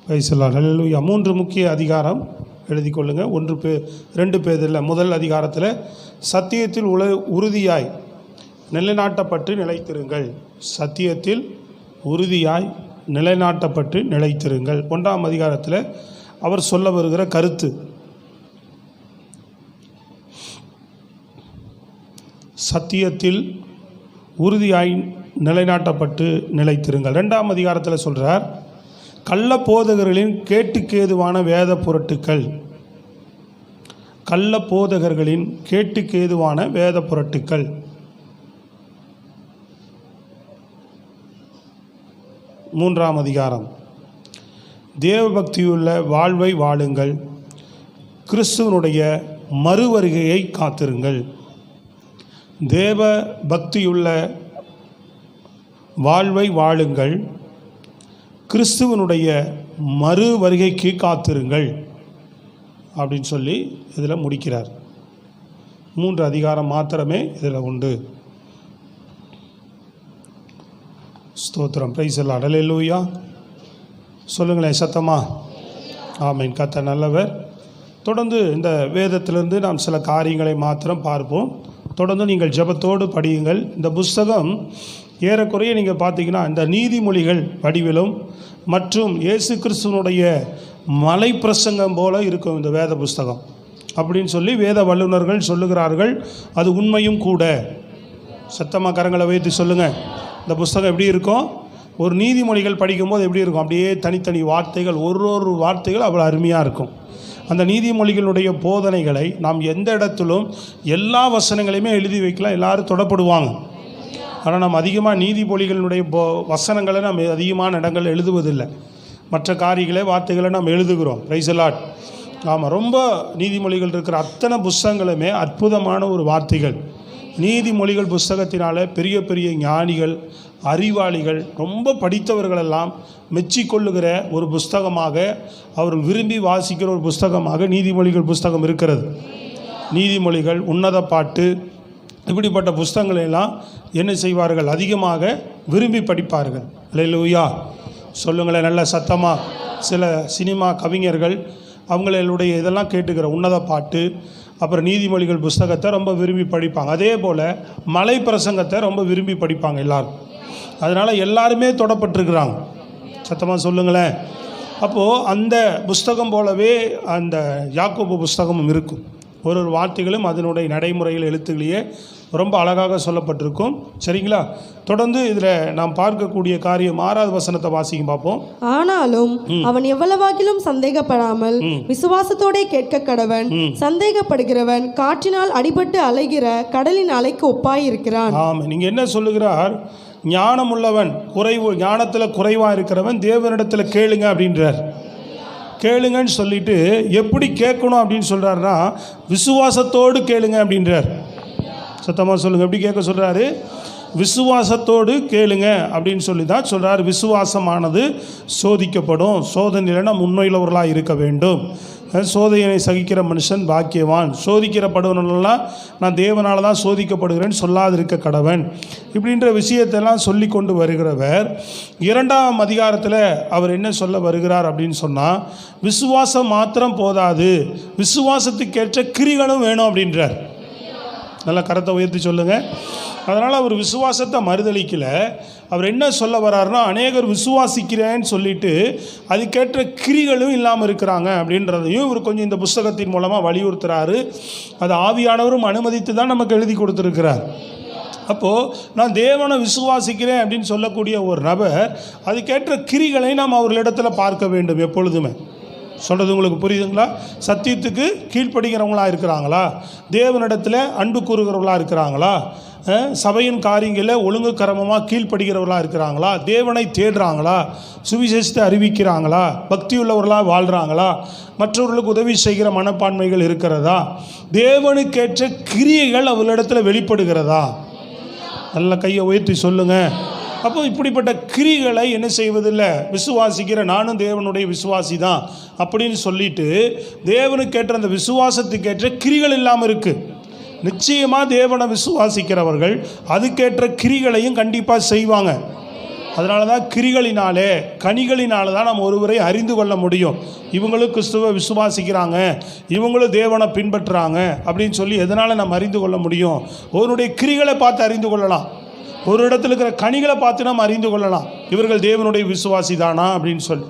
பிரைஸ்-தி-லார்ட். ஹல்லேலூயா. 3 முக்கிய அதிகாரம் எழுதி கொள்ளுங்கள். 2 பேதுருல முதல் அதிகாரத்தில் சத்தியத்தில் உறுதியாய் நிலைநாட்டப்பட்டு நிலைத்திருங்கள். சத்தியத்தில் உறுதியாய் நிலைநாட்டப்பட்டு நிலைத்திருங்கள். 1ஆம் அதிகாரத்தில் அவர் சொல்ல வருகிற கருத்து, சத்தியத்தில் உறுதியாய் நிலைநாட்டப்பட்டு நிலைத்திருங்கள். 2ஆம் அதிகாரத்தில் சொல்கிறார், கள்ள போதகர்களின் கேட்டுக்கேதுவான வேத புரட்டுக்கள், கள்ள போதகர்களின் கேட்டுக்கேதுவான வேத புரட்டுக்கள். 3ஆம் அதிகாரம். தேவபக்தியுள்ள வாழ்வை வாழுங்கள், கிறிஸ்துவனுடைய மறுவருகையை காத்திருங்கள். தேவ பக்தியுள்ள வாழ்வை வாழுங்கள், கிறிஸ்துவனுடைய மறு வருகைக்கு காத்திருங்கள் அப்படின்னு சொல்லி இதில் முடிக்கிறார். 3 அதிகாரம் மாத்திரமே இதில் உண்டு. ஸ்தோத்திரம். பிரைஸ்-தி-லார்ட். ஹல்லேலூயா. சொல்லுங்களேன் சத்தமா. ஆமென். கர்த்தர் நல்லவர். தொடர்ந்து இந்த வேதத்திலிருந்து நாம் சில காரியங்களை மாத்திரம் பார்ப்போம். தொடர்ந்து நீங்கள் ஜெபத்தோடு படியுங்கள். இந்த புஸ்தகம் ஏறக்குறைய நீங்கள் பார்த்தீங்கன்னா இந்த நீதிமொழிகள் வடிவிலும் மற்றும் இயேசு கிறிஸ்துவனுடைய மலை பிரசங்கம் போல இருக்கும் இந்த வேத புஸ்தகம் அப்படின்னு சொல்லி வேத வல்லுநர்கள் சொல்லுகிறார்கள். அது உண்மையும் கூட. சத்தமாக கரங்களை வைத்து சொல்லுங்கள். இந்த புஸ்தகம் எப்படி இருக்கும்? ஒரு நீதிமொழிகள் படிக்கும்போது எப்படி இருக்கும்? அப்படியே தனித்தனி வார்த்தைகள், ஒரு வார்த்தைகள் அவ்வளோ அருமையாக இருக்கும். அந்த நீதிமொழிகளுடைய போதனைகளை நாம் எந்த இடத்திலும் எல்லா வசனங்களையுமே எழுதி வைக்கலாம், எல்லாரும் தொடப்படுவாங்க. ஆனால் நம்ம அதிகமாக நீதிமொழிகளுடைய வசனங்களை நம்ம அதிகமான இடங்கள் எழுதுவதில்லை. மற்ற காரியங்களே வார்த்தைகளை நாம் எழுதுகிறோம். பிரைஸ்-தி-லார்ட். ஆமாம், ரொம்ப நீதிமொழிகள் இருக்கிற அத்தனை புஸ்தகங்களுமே அற்புதமான ஒரு வார்த்தைகள். நீதிமொழிகள் புஸ்தகத்தினால பெரிய பெரிய ஞானிகள், அறிவாளிகள், ரொம்ப படித்தவர்களெல்லாம் மெச்சிக்கொள்ளுகிற ஒரு புஸ்தகமாக, அவர்கள் விரும்பி வாசிக்கிற ஒரு புஸ்தகமாக நீதிமொழிகள் புஸ்தகம் இருக்கிறது. நீதிமொழிகள், உன்னத பாட்டு, இப்படிப்பட்ட புஸ்தகங்களெல்லாம் என்ன செய்வார்கள்? அதிகமாக விரும்பி படிப்பார்கள். அல்லேலூயா. சொல்லுங்களேன் நல்ல சத்தமாக. சில சினிமா கவிஞர்கள் அவங்களுடைய இதெல்லாம் கேட்டுக்கிற உன்னத பாட்டு, அப்புறம் நீதிமொழிகள் புஸ்தகத்தை ரொம்ப விரும்பி படிப்பாங்க. அதே போல் மலை பிரசங்கத்தை ரொம்ப விரும்பி படிப்பாங்க எல்லாரும். அதனால் எல்லாருமே தொடப்பட்டிருக்கிறாங்க. சத்தமாக சொல்லுங்களேன். அப்போது அந்த புஸ்தகம் போலவே அந்த யாக்கோபு புஸ்தகமும் இருக்கும். ஒரு ஒரு வார்த்தைகளும் அதனுடைய நடைமுறையில் எழுத்துக்களையே ரொம்ப அழகாக சொல்லப்பட்டிருக்கும். சரிங்களா? தொடர்ந்து இதில் நாம் பார்க்கக்கூடிய காரியம் 6வது வசனத்தை வாசிக்கும் பார்ப்போம். ஆனாலும் அவன் எவ்வளவாகிலும் சந்தேகப்படாமல் விசுவாசத்தோட கேட்க கடவன். சந்தேகப்படுகிறவன் காற்றினால் அடிபட்டு அலைகிற கடலின் அலைக்கு ஒப்பாயிருக்கிறான். ஆமாம். நீங்கள் என்ன சொல்லுகிறார்? ஞானம் உள்ளவன் ஞானத்தில் குறைவாக இருக்கிறவன் தேவனிடத்தில் கேளுங்க அப்படின்றார். கேளுங்கன்னு சொல்லிட்டு எப்படி கேட்கணும் அப்படின்னு சொல்கிறாருன்னா, விசுவாசத்தோடு கேளுங்க அப்படின்றார். சத்தமாக சொல்லுங்கள். எப்படி கேட்க சொல்கிறாரு? விசுவாசத்தோடு கேளுங்க அப்படின்னு சொல்லி தான் சொல்கிறார். விசுவாசமானது சோதிக்கப்படும். சோதனையில் நாம் உண்மையுள்ளவர்களாக இருக்க வேண்டும். சோதனையை சகிக்கிற மனுஷன் பாக்கியவான். சோதிக்கிறப்படுவனெல்லாம் நான் தேவனால் தான் சோதிக்கப்படுகிறேன்னு சொல்லாதிருக்க கடவன். இப்படின்ற விஷயத்தெல்லாம் சொல்லி கொண்டு வருகிறவர் 2ஆம் அதிகாரத்தில் அவர் என்ன சொல்ல வருகிறார் அப்படின்னு சொன்னால், விசுவாசம் மாத்திரம் போதாது, விசுவாசத்துக்கேற்ற கிரிகளும் வேணும் அப்படின்றார். நல்லா கரத்தை உயர்த்தி சொல்லுங்கள். அதனால் அவர் விசுவாசத்தை மறுதளிக்கல. அவர் என்ன சொல்ல வர்றாருன்னா, அநேகர் விசுவாசிக்கிறேன்னு சொல்லிட்டு அதுக்கேற்ற கிரிகளும் இல்லாமல் இருக்கிறாங்க அப்படின்றதையும் இவர் கொஞ்சம் இந்த புஸ்தகத்தின் மூலமாக வலியுறுத்துகிறாரு. அது ஆவியானவரும் அனுமதித்து தான் நமக்கு எழுதி கொடுத்துருக்கிறார். அப்போது நான் தேவனை விசுவாசிக்கிறேன் அப்படின்னு சொல்லக்கூடிய ஒரு நபர் அதுக்கேற்ற கிரிகளை நாம் அவர்களிடத்தில் பார்க்க வேண்டும் எப்பொழுதுமே. சொல்கிறது உங்களுக்கு புரியுதுங்களா? சத்தியத்துக்கு கீழ்ப்படுகிறவங்களாக இருக்கிறாங்களா? தேவனிடத்தில் அன்பு கூறுகிறவர்களாக இருக்கிறாங்களா? சபையின் காரியங்களில் ஒழுங்கு கரமமாக கீழ்ப்படுகிறவர்களாக இருக்கிறாங்களா? தேவனை தேடுறாங்களா? சுவிசேஷத்தை அறிவிக்கிறாங்களா? பக்தி உள்ளவர்களாக வாழ்கிறாங்களா? மற்றவர்களுக்கு உதவி செய்கிற மனப்பான்மைகள் இருக்கிறதா? தேவனுக்கேற்ற கிரியைகள் அவர்களிடத்தில் வெளிப்படுகிறதா? நல்ல கையை உயர்த்தி சொல்லுங்கள். அப்போ இப்படிப்பட்ட கிரிகளை என்ன செய்வதில்லை, விசுவாசிக்கிற நானும் தேவனுடைய விசுவாசி தான் அப்படின்னு சொல்லிட்டு தேவனுக்கேற்ற அந்த விசுவாசத்துக்கேற்ற கிரிகள் இல்லாமல் இருக்குது. நிச்சயமாக தேவனை விசுவாசிக்கிறவர்கள் அதுக்கேற்ற கிரிகளையும் கண்டிப்பாக செய்வாங்க. அதனால தான் கிரிகளினாலே கனிகளினால தான் நம்ம ஒருவரை அறிந்து கொள்ள முடியும். இவங்களும் கிறிஸ்துவை விசுவாசிக்கிறாங்க, இவங்களும் தேவனை பின்பற்றுறாங்க அப்படின்னு சொல்லி எதனால் நம்ம அறிந்து கொள்ள முடியும்? அவருடைய கிரிகளை பார்த்து அறிந்து கொள்ளலாம். ஒரு இடத்துல இருக்கிற கனிகளை பார்த்து நம்ம அறிந்து கொள்ளலாம் இவர்கள் தேவனுடைய விசுவாசி தானா அப்படின்னு சொல்லி.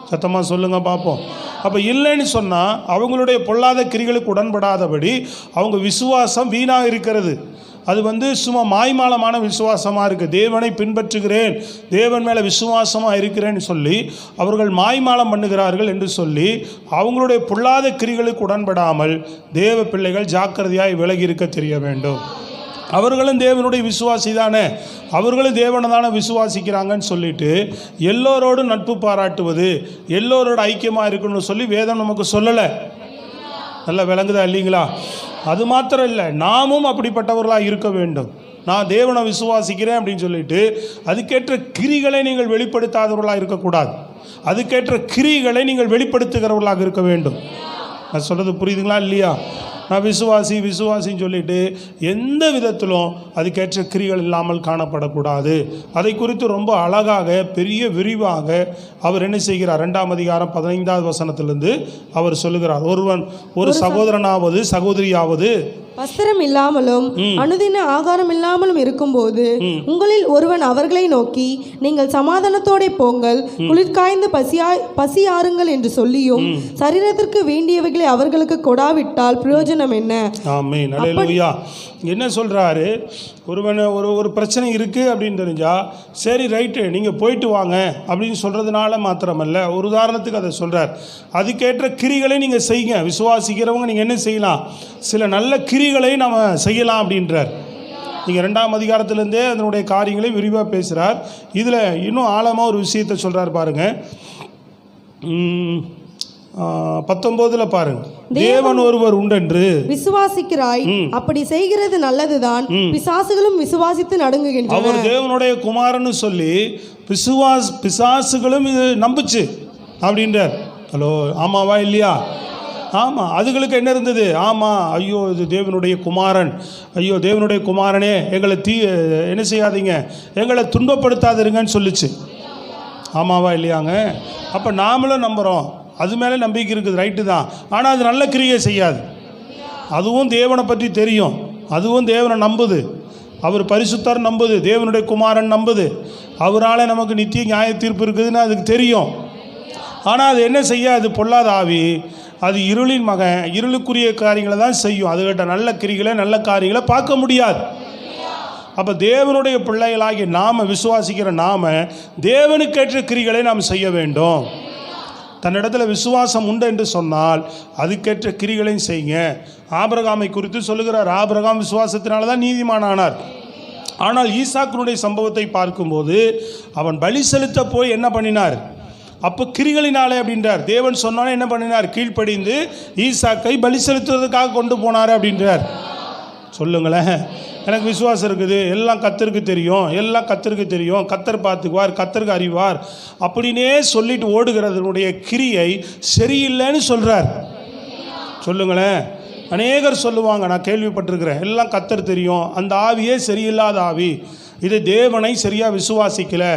சத்தமாக சொல்லுங்கள் பார்ப்போம். அப்போ இல்லைன்னு சொன்னால் அவங்களுடைய பொல்லாத கிரிகளுக்கு உடன்படாதபடி அவங்க விசுவாசம் வீணாக இருக்கிறது. அது சும்மா மாய்மாலமான விசுவாசமாக இருக்குது. தேவனை பின்பற்றுகிறேன், தேவன் மேலே விசுவாசமாக இருக்கிறேன்னு சொல்லி அவர்கள் மாய்மாலம் பண்ணுகிறார்கள் என்று சொல்லி அவங்களுடைய பொல்லாத கிரிகளுக்கு உடன்படாமல் தேவ பிள்ளைகள் ஜாக்கிரதையாய் விலகி இருக்க தெரிய வேண்டும். அவர்களும் தேவனுடைய விசுவாசி தானே, அவர்களும் தேவனை தானே விசுவாசிக்கிறாங்கன்னு சொல்லிட்டு எல்லோரோடும் நட்பு பாராட்டுவது, எல்லோரோட ஐக்கியமாக இருக்கணும்னு சொல்லி வேதம் நமக்கு சொல்லலை. நல்லா விளங்குதா இல்லைங்களா? அது மாத்திரம் இல்லை, நாமும் அப்படிப்பட்டவர்களாக இருக்க வேண்டும். நான் தேவனை விசுவாசிக்கிறேன் அப்படின்னு சொல்லிட்டு அதுக்கேற்ற கிரிகளை நீங்கள் வெளிப்படுத்தாதவர்களாக இருக்கக்கூடாது. அதுக்கேற்ற கிரிகளை நீங்கள் வெளிப்படுத்துகிறவர்களாக இருக்க வேண்டும். நான் சொல்கிறது புரியுதுங்களா இல்லையா? நான் விசுவாசின்னு சொல்லிட்டு எந்த விதத்திலும் அதுக்கேற்ற கிரிகள் இல்லாமல் காணப்படக்கூடாது. அதை குறித்து ரொம்ப அழகாக பெரிய விரிவாக அவர் என்ன செய்கிறார்? 2ஆம் அதிகாரம் 15வது வசனத்திலிருந்து அவர் சொல்லுகிறார். ஒருவன் ஒரு சகோதரனாவது சகோதரியாவது வஸ்திரம் இல்லாமலும் அனுதின ஆகாரம் இல்லாமலும் இருக்கும்போது உங்களில் ஒருவன் அவர்களை நோக்கி நீங்கள் சமாதானத்தோட போங்கள், குளிர்காய்ந்து பசியாருங்கள் என்று சொல்லியும் சரீரத்திற்கு வேண்டியவைகளை அவர்களுக்கு கொடாவிட்டால் பிரயோஜனம் என்ன? ஆமென். அல்லேலூயா. என்ன சொல்கிறாரு? ஒரு பிரச்சனை இருக்குது அப்படின்னு தெரிஞ்சால் சரி ரைட்டு நீங்கள் போயிட்டு வாங்க அப்படின்னு சொல்கிறதுனால மாத்திரமல்ல, ஒரு உதாரணத்துக்கு அதை சொல்கிறார். அதுக்கேற்ற கிரிகளை நீங்கள் செய்யுங்க. விசுவாசிக்கிறவங்க நீங்கள் என்ன செய்யலாம்? சில நல்ல கிரிகளை நம்ம செய்யலாம் அப்படின்றார். நீங்கள் 2ஆம் அதிகாரத்திலேருந்தே அதனுடைய காரியங்களை விரிவாக பேசுகிறார். இதில் இன்னும் ஆழமாக ஒரு விஷயத்தை சொல்கிறார் பாருங்கள். 19 பாருங்க. தேவன் ஒருவர் உண்டென்று விசுவாசிக்கிறாய், அப்படி செய்கிறது நல்லதுதான், பிசாசுகளும் விசுவாசித்து நடுங்குகின்றன. அவர் தேவனுடைய குமாரன்னு சொல்லி பிசாசுகளும் இது நம்புச்சு அப்படின்றார். ஹலோ, ஆமாவா இல்லையா? ஆமாம். அதுகளுக்கு என்ன இருந்தது? ஆமாம், ஐயோ இது தேவனுடைய குமாரன், ஐயோ தேவனுடைய குமாரனே எங்களை என்ன செய்யாதீங்க, எங்களை துன்பப்படுத்தாதீங்கன்னு சொல்லிச்சு. ஆமாவா இல்லையாங்க? அப்போ நாமளும் நம்புகிறோம். அது மேலே நம்பிக்கை இருக்குது, ரைட்டு தான். ஆனால் அது நல்ல கிரியை செய்யாது. அதுவும் தேவனை பற்றி தெரியும், அதுவும் தேவனை நம்புது, அவர் பரிசுத்தர் நம்புது, தேவனுடைய குமாரன் நம்புது, அவரால் நமக்கு நித்திய நியாய தீர்ப்பு இருக்குதுன்னு அதுக்கு தெரியும். ஆனால் அது என்ன செய்ய, அது பொல்லாத ஆவி, அது இருளின் மகன், இருளுக்குரிய காரியங்களை தான் செய்யும். அதுகிட்ட நல்ல கிரிகளை நல்ல காரியங்களை பார்க்க முடியாது. அப்போ தேவனுடைய பிள்ளைகளாகி நாம் விசுவாசிக்கிற நாம் தேவனுக்கேற்ற கிரிகளை நாம் செய்ய வேண்டும். தன்னிடத்தில் விசுவாசம் உண்டு என்று சொன்னால் அதுக்கேற்ற கிரிகளையும் செய்யுங்க. ஆபிரகாமை குறித்து சொல்லுகிறார், ஆபிரகாம் விசுவாசத்தினால தான் நீதிமானானார். ஆனால் ஈசாக்கினுடைய சம்பவத்தை பார்க்கும்போது அவன் பலி செலுத்த போய் என்ன பண்ணினார், அப்போ கிரிகளினாலே அப்படின்றார். தேவன் சொன்னாலே என்ன பண்ணினார், கீழ்ப்படிந்து ஈசாக்கை பலி செலுத்துவதற்காக கொண்டு போனார் அப்படின்றார். சொல்லுங்களேன், எனக்கு விசுவாசம் இருக்குது, எல்லாம் கர்த்தருக்கு தெரியும், எல்லாம் கர்த்தருக்கு தெரியும், கர்த்தர் பார்த்துக்குவார், கர்த்தருக்கு அறிவார் அப்படின்னே சொல்லிட்டு ஓடுகிறதனுடைய கிரியை சரியில்லைன்னு சொல்கிறார். சொல்லுங்களேன், அநேகர் சொல்லுவாங்க, நான் கேள்விப்பட்டிருக்கிறேன், எல்லாம் கர்த்தர் தெரியும், அந்த ஆவியே சரியில்லாத ஆவி, இது தேவனை சரியாக விசுவாசிக்கலை,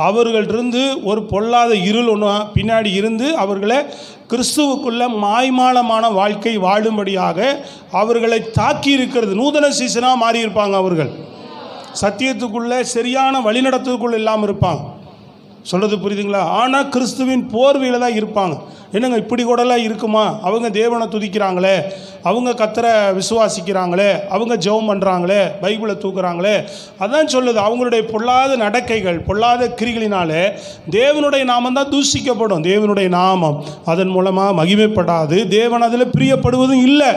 அவர்களிருந்து ஒரு பொல்லாத இருள் ஒன்று பின்னாடி இருந்து அவர்களை கிறிஸ்துவுக்குள்ள மாய்மாலமான வாழ்க்கை வாழும்படியாக அவர்களை தாக்கி இருக்கிறது. நூதன சீசனாக மாறியிருப்பாங்க, அவர்கள் சத்தியத்துக்குள்ளே சரியான வழிநடத்துக்குள்ளே இல்லாமல் இருப்பாங்க. சொல்கிறது புரியுதுங்களா? ஆனால் கிறிஸ்துவின் போர்வையில் தான் இருப்பாங்க. என்னங்க இப்படி கூடலாம் இருக்குமா, அவங்க தேவனை துதிக்கிறாங்களே, அவங்க கர்த்தரை விசுவாசிக்கிறாங்களே, அவங்க ஜெபம் பண்ணுறாங்களே, பைபிளை தூக்குறாங்களே, அதான் சொல்லுது. அவங்களுடைய பொல்லாத நடக்கைகள் பொல்லாத கிரிகளினாலே தேவனுடைய நாமம் தான் தூஷிக்கப்படும். தேவனுடைய நாமம் அதன் மூலமாக மகிமைப்படாது, தேவன் அதில் பிரியப்படுவதும் இல்லை.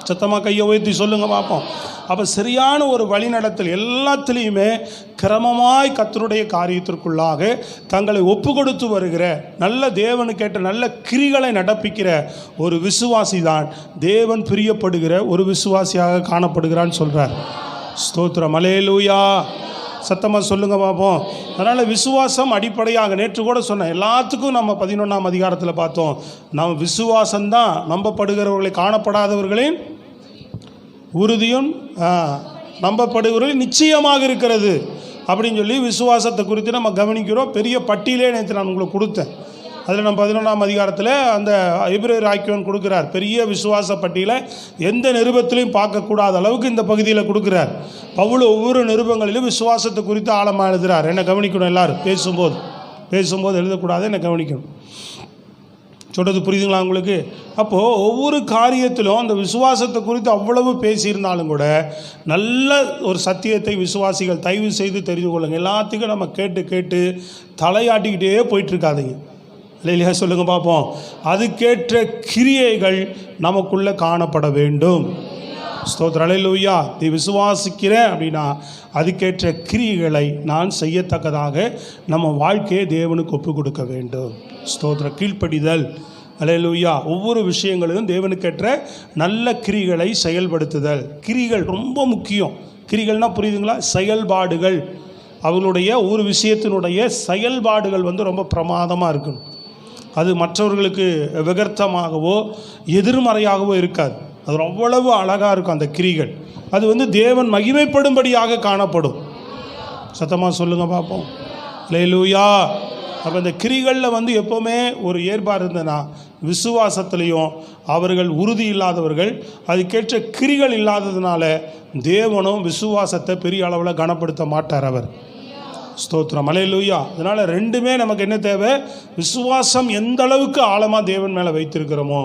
சத்தமாக கையை உயர்த்தி சொல்லுங்க பார்ப்போம். அப்போ சரியான ஒரு வழிநடத்தல் எல்லாத்துலேயுமே கிரமமாய் கர்த்தருடைய காரியத்திற்குள்ளாக தங்களை ஒப்பு கொடுத்து வருகிற நல்ல தேவனுக்கேற்ற நல்ல கிரிகளை நடப்பிக்கிற ஒரு விசுவாசி தான் தேவன் பிரியப்படுகிற ஒரு விசுவாசியாக காணப்படுகிறான்னு சொல்கிறார். ஸ்தோத்திரம், அல்லேலூயா. சத்தமாக சொல்லுங்க பார்ப்போம். அதனால் விசுவாசம் அடிப்படையாக, நேற்று கூட சொன்னேன், எல்லாத்துக்கும் நம்ம 11ஆம் அதிகாரத்தில் பார்த்தோம், நம்ம விசுவாசம்தான் நம்பப்படுகிறவர்களை காணப்படாதவர்களின் உறுதியும் நம்பப்படுகிறவர்கள் நிச்சயமாக இருக்கிறது அப்படின்னு சொல்லி விசுவாசத்தை குறித்து நம்ம கவனிக்கிறோம். பெரிய பட்டியலே நேற்று நான் உங்களுக்கு கொடுத்தேன். அதில் நம்ம 11ஆம் அதிகாரத்தில் அந்த எபிரேயர் ஆக்கியோன் கொடுக்குறார். பெரிய விசுவாச பட்டியலை எந்த நிருபத்திலையும் பார்க்கக்கூடாத அளவுக்கு இந்த பகுதியில் கொடுக்குறார். பவுல் ஒவ்வொரு நிருபங்களிலும் விசுவாசத்தை குறித்து ஆழமாக எழுதுகிறார். என்ன கவனிக்கணும், எல்லோரும் பேசும்போது எழுதக்கூடாது, என்ன கவனிக்கணும். சொல்கிறது புரியுதுங்களா உங்களுக்கு? அப்போது ஒவ்வொரு காரியத்திலும் அந்த விசுவாசத்தை குறித்து அவ்வளவு பேசியிருந்தாலும் கூட நல்ல ஒரு சத்தியத்தை விசுவாசிகள் தயவு செய்து தெரிந்து கொள்ளுங்கள். எல்லாத்துக்கும் நம்ம கேட்டு தலையாட்டிக்கிட்டே போயிட்டுருக்காதுங்க, இல்லையா? சொல்லுங்கள் பார்ப்போம். அதுக்கேற்ற கிரியைகள் நமக்குள்ளே காணப்பட வேண்டும். ஸ்தோத்திரம், அல்லேலூயா. நீ விசுவாசிக்கிறேன் அப்படின்னா அதுக்கேற்ற கிரியைகளை நான் செய்யத்தக்கதாக நம்ம வாழ்க்கையை தேவனுக்கு ஒப்பு கொடுக்க வேண்டும். ஸ்தோத்திரம், கீழ்ப்படிதல், அல்லேலூயா. ஒவ்வொரு விஷயங்களிலும் தேவனுக்கேற்ற நல்ல கிரிகளை செயல்படுத்துதல். கிரிகள் ரொம்ப முக்கியம். கிரிகள்னால் புரியுதுங்களா? செயல்பாடுகள், அவங்களுடைய ஒரு விஷயத்தினுடைய செயல்பாடுகள் ரொம்ப பிரமாதமாக இருக்கணும். அது மற்றவர்களுக்கு விகர்த்தமாகவோ எதிர்மறையாகவோ இருக்காது. அது அவ்வளவு அழகாக இருக்கும் அந்த கிரிகள். அது தேவன் மகிமைப்படும்படியாக காணப்படும். சத்தமாக சொல்லுங்கள் பார்ப்போம், அல்லேலூயா. அப்போ இந்த கிரிகளில் எப்போவுமே ஒரு ஏற்பாடு இருந்ததுன்னா விசுவாசத்துலேயும் அவர்கள் உறுதி இல்லாதவர்கள், அதுக்கேற்ற கிரிகள் இல்லாததுனால தேவனும் விசுவாசத்தை பெரிய அளவில் கனப்படுத்த மாட்டார் அவர். ஸ்தோத்திரம், அல்லேலூயா. அதனால் ரெண்டுமே நமக்கு என்ன தேவை, விசுவாசம் எந்த அளவுக்கு ஆழமாக தேவன் மேலே வைத்திருக்கிறோமோ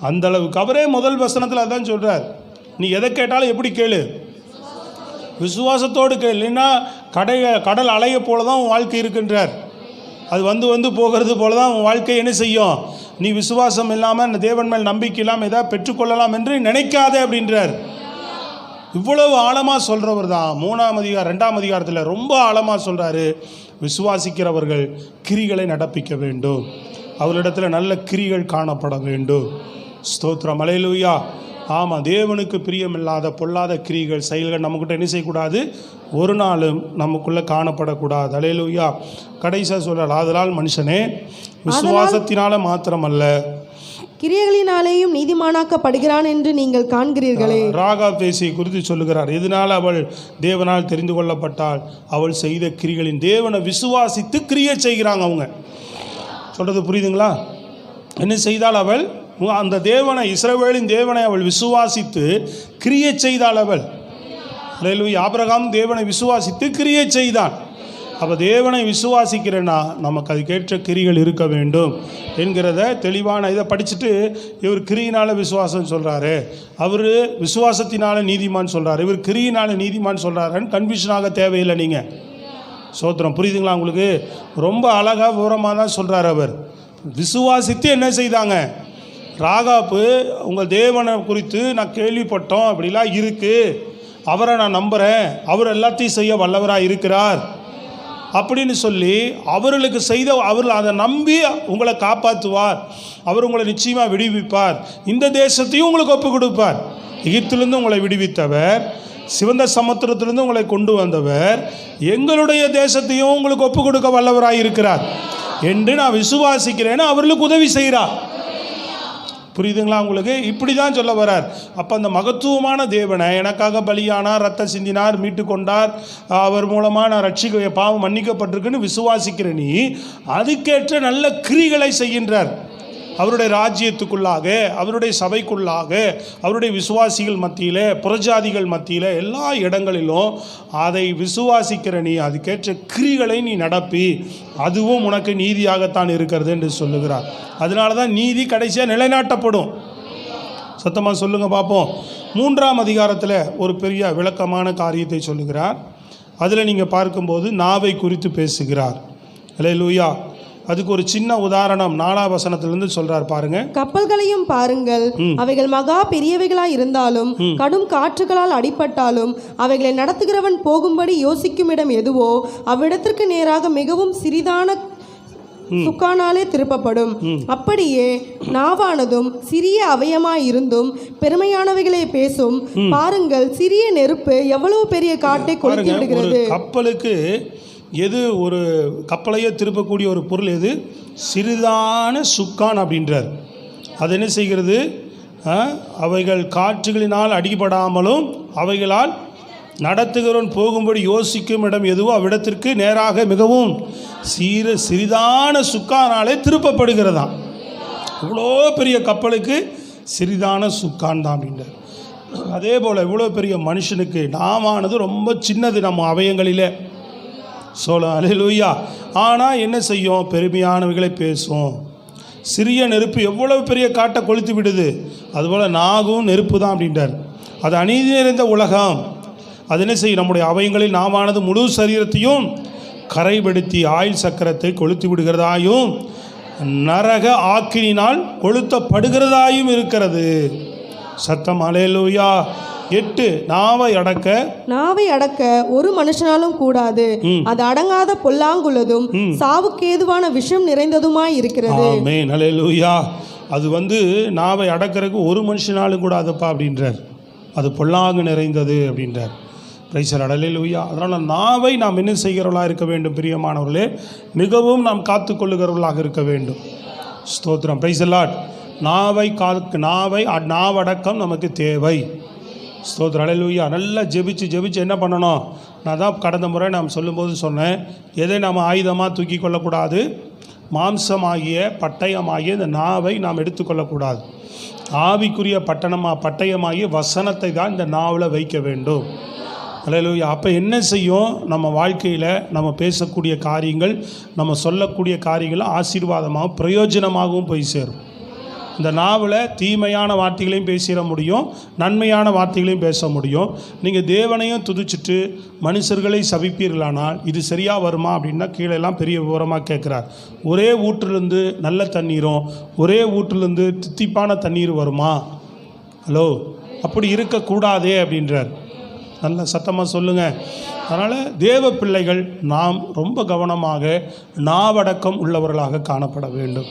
அந்த அளவுக்கு. அவரே முதல் வசனத்தில் அதான் சொல்கிறார், நீ எதை கேட்டாலும் எப்படி கேளு, விசுவாசத்தோடு கேளு, இல்லைன்னா கடல் அலையை போல தான் உன் வாழ்க்கை இருக்குன்றார். அது வந்து போகிறது போல தான் உன் வாழ்க்கை என்ன செய்யும். நீ விசுவாசம் இல்லாமல் தேவன் மேல் நம்பிக்கை இல்லாமல் எதாவது பெற்றுக்கொள்ளலாம் என்று நினைக்காதே அப்படின்றார். இவ்வளவு ஆழமாக சொல்கிறவர் தான் 3ஆம் அதிகாரம் 2ஆம் அதிகாரத்தில் ரொம்ப ஆழமாக சொல்கிறாரு. விசுவாசிக்கிறவர்கள் கிரிகளை நடப்பிக்க வேண்டும், அவர்களிடத்தில் நல்ல கிரிகள் காணப்பட வேண்டும். ஸ்தோத்திரம், அல்லேலூயா. ஆமாம், தேவனுக்கு பிரியமில்லாத பொல்லாத கிரிகள் செயல்கள் நம்மக்கிட்ட என்ன செய்யக்கூடாது, ஒரு நாளும் நமக்குள்ளே காணப்படக்கூடாது. அல்லேலூயா. கடைசியாக சொல்கிறார், அதனால் மனுஷனே விசுவாசத்தினால மாத்திரமல்ல கிரியைகளினாலேயும் நீதிமானாக்கப்படுகிறான் என்று நீங்கள் காண்கிறீர்களே. ராகா பேசி குறித்து சொல்லுகிறார். இதனால் அவள் தேவனால் தெரிந்து கொள்ளப்பட்டாள், அவள் செய்த கிரிகளின் தேவனை விசுவாசித்து கிரியை செய்கிறாங்க. அவங்க சொல்கிறது புரியுதுங்களா? என்ன செய்தால் அவள் அந்த தேவனை, இஸ்ரவேலின் தேவனை அவள் விசுவாசித்து கிரியை செய்தாள் அவள். அல்லேலூயா. ஆபிரகாம் தேவனை விசுவாசித்து கிரியை செய்தான். அப்போ தேவனை விசுவாசிக்கிறேன்னா நமக்கு அதுக்கேற்ற கிரிகள் இருக்க வேண்டும் என்கிறத தெளிவான இதை படிச்சுட்டு இவர் கிரியினால் விசுவாசம் சொல்கிறாரு, அவர் விசுவாசத்தினால நீதிமான் சொல்கிறார், இவர் கிரியினால் நீதிமான் சொல்கிறாருன்னு கன்ஃபியூஷனாக தேவையில்லை. நீங்கள் சோத்திரம் புரியுதுங்களா உங்களுக்கு? ரொம்ப அழகாக விவரமாக தான் சொல்கிறார். அவர் விசுவாசித்து என்ன செய்தாங்க? ராகாப்பு, உங்கள் தேவனை குறித்து நான் கேள்விப்பட்டோம், அப்படிலாம் இருக்குது, அவரை நான் நம்புகிறேன், அவர் எல்லாத்தையும் செய்ய வல்லவராக இருக்கிறார் அப்படின்னு சொல்லி அவர்களுக்கு செய்த, அவர்கள் அதை நம்பி உங்களை காப்பாற்றுவார், அவர் உங்களை நிச்சயமாக விடுவிப்பார், இந்த தேசத்தையும் உங்களுக்கு ஒப்பு கொடுப்பார். எகிப்திலிருந்து உங்களை விடுவித்தவர், சிவந்த சமுத்திரத்திலிருந்து உங்களை கொண்டு வந்தவர், எங்களுடைய தேசத்தையும் உங்களுக்கு ஒப்பு கொடுக்க வல்லவராக இருக்கிறார் என்று நான் விசுவாசிக்கிறேன்னு அவர்களுக்கு உதவி செய்கிறார். புரியுதுங்களா உங்களுக்கு? இப்படி தான் சொல்ல வரார். அப்போ அந்த மகத்துவமான தேவனை எனக்காக பலியானார், ரத்தம் சிந்தினார், மீட்டு கொண்டார், அவர் மூலமாக நான் ரட்சிக்க பாவம் மன்னிக்கப்பட்டிருக்குன்னு விசுவாசிக்கிற நீ அதுக்கேற்ற நல்ல கிரிகளை செய்கின்றார். அவருடைய ராஜ்யத்துக்குள்ளாக, அவருடைய சபைக்குள்ளாக, அவருடைய விசுவாசிகள் மத்தியில், புறஜாதிகள் மத்தியில், எல்லா இடங்களிலும் அதை விசுவாசிக்கிற நீ அதுக்கேற்ற கிரிகளை நீ நடப்பி அதுவும் உனக்கு நீதியாகத்தான் இருக்கிறது என்று சொல்லுகிறார். அதனால தான் நீதி கடைசியாக நிலைநாட்டப்படும். சத்தமாக சொல்லுங்கள் பார்ப்போம். 3ஆம் அதிகாரத்தில் ஒரு பெரிய விளக்கமான காரியத்தை சொல்லுகிறார். அதில் நீங்கள் பார்க்கும்போது நாவை குறித்து பேசுகிறார். அல்லேலூயா. அதுக்கு ஒரு சின்ன உதாரணம் 4ஆம் வசனத்திலிருந்து சொல்றார் பாருங்க. கப்பல்களையும் பாருங்கள், அவைகள் மகா பெரியவைகளாய் இருந்தாலும் கடும் காற்றுகளால் அடிபட்டாலும் அவைகளை நடத்துகிறவன் போகும்படி யோசிக்கும் இடம் எதுவோ அவ்விடத்திற்கு நேராக மிகவும் சிறிதான சுக்கானாலே திருப்பப்படும். அப்படியே நாவானதும் சிறிய அவயமாய் இருந்தும் பெருமையானவைகளை பேசும். பாருங்கள், சிறிய நெருப்பு எவ்வளவு பெரிய காட்டை கொளுத்தி விடுகிறது. கப்பலுக்கு எது ஒரு கப்பலையே திருப்பக்கூடிய ஒரு பொருள் எது? சிறிதான சுக்கான் அப்படின்றார். அது என்ன செய்கிறது? அவைகள் காற்றுகளினால் அடிபடாமலும் அவைகளால் நடத்துகிறவன் போகும்படி யோசிக்கும் இடம் எதுவோ அவ்விடத்திற்கு நேராக மிகவும் சிறிதான சுக்கானாலே திருப்பப்படுகிறதாம். இவ்வளோ பெரிய கப்பலுக்கு சிறிதான சுக்கான் தான் அப்படின்றார். அதே போல் இவ்வளோ பெரிய மனுஷனுக்கு நாமானது ரொம்ப சின்னது நம்ம அவயங்களிலே. அல்லேலூயா. ஆனால் என்ன செய்யும்? பெருமையானவைகளை பேசும். சிறிய நெருப்பு எவ்வளவு பெரிய காட்டை கொளுத்து விடுது, அதுபோல் நாகும் நெருப்பு தான் அப்படின்றார். அது அநீதி நிறைந்த உலகம். அது என்ன செய்யும்? நம்முடைய அவயங்களில் நாமானது முழு சரீரத்தையும் கரைபடுத்தி ஆயுள் சக்கரத்தை கொளுத்து விடுகிறதாயும் நரக ஆக்கினினால் கொளுத்தப்படுகிறதாயும் இருக்கிறது. சத்தம் அல்லேலூயா. 8 நாவை அடக்க ஒரு மனுஷனாலும் கூடாது, அது அடங்காத பொல்லாங்குள்ளதும் சாவுக்கேதுவான விஷம் நிறைந்ததுமாய் இருக்கிறது. ஆமென் அல்லேலூயா. அது நாவை அடக்கிறதுக்கு ஒரு மனுஷனாலும் கூடாதுப்பா அப்படின்றார். அது பொல்லாங்கு நிறைந்தது அப்படின்றார். பிரைஸ் அல்லேலூயா. அதனால் நாவை நாம் என்ன செய்கிறவர்களாக இருக்க வேண்டும்? பிரியமானவர்களே, மிகவும் நாம் காத்துக்கொள்ளுகிறவர்களாக இருக்க வேண்டும். ஸ்தோத்திரம். Price Lord. நாவடக்கம் நமக்கு தேவை. ஸ்தோத்திரம். அல்லேலூயா. நல்லா ஜெபிச்சு என்ன பண்ணணும்? நான் தான் கடந்த முறை நாம் சொல்லும்போது சொன்னேன், எதை நாம் ஆயுதமாக தூக்கி கொள்ளக்கூடாது? மாம்சமாகிய பட்டயமாகிய இந்த நாவை நாம் எடுத்துக்கொள்ளக்கூடாது. ஆவிக்குரிய பட்டயமாகிய வசனத்தை தான் இந்த நாவில் வைக்க வேண்டும். அல்லேலூயா. அப்போ என்ன செய்யும்? நம்ம வாழ்க்கையில் நம்ம பேசக்கூடிய காரியங்கள், நம்ம சொல்லக்கூடிய காரியங்கள் ஆசீர்வாதமாகவும் பிரயோஜனமாகவும் போய் சேரும். இந்த நாவில் தீமையான வார்த்தைகளையும் பேசிட முடியும், நன்மையான வார்த்தைகளையும் பேச முடியும். நீங்கள் தேவனையும் துதிச்சுட்டு மனுஷர்களை சபிப்பீர்களானால் இது சரியாக வருமா அப்படின்னா கீழெல்லாம் பெரிய விவரமாக கேட்குறார். ஒரே ஊற்றிலிருந்து நல்ல தண்ணீரும் ஒரே ஊற்றிலிருந்து தித்திப்பான தண்ணீர் வருமா? ஹலோ, அப்படி இருக்கக்கூடாதே அப்படின்றார். நல்ல சத்தமாக சொல்லுங்கள். அதனால் தேவ பிள்ளைகள் நாம் ரொம்ப கவனமாக நாவடக்கம் உள்ளவர்களாக காணப்பட வேண்டும்.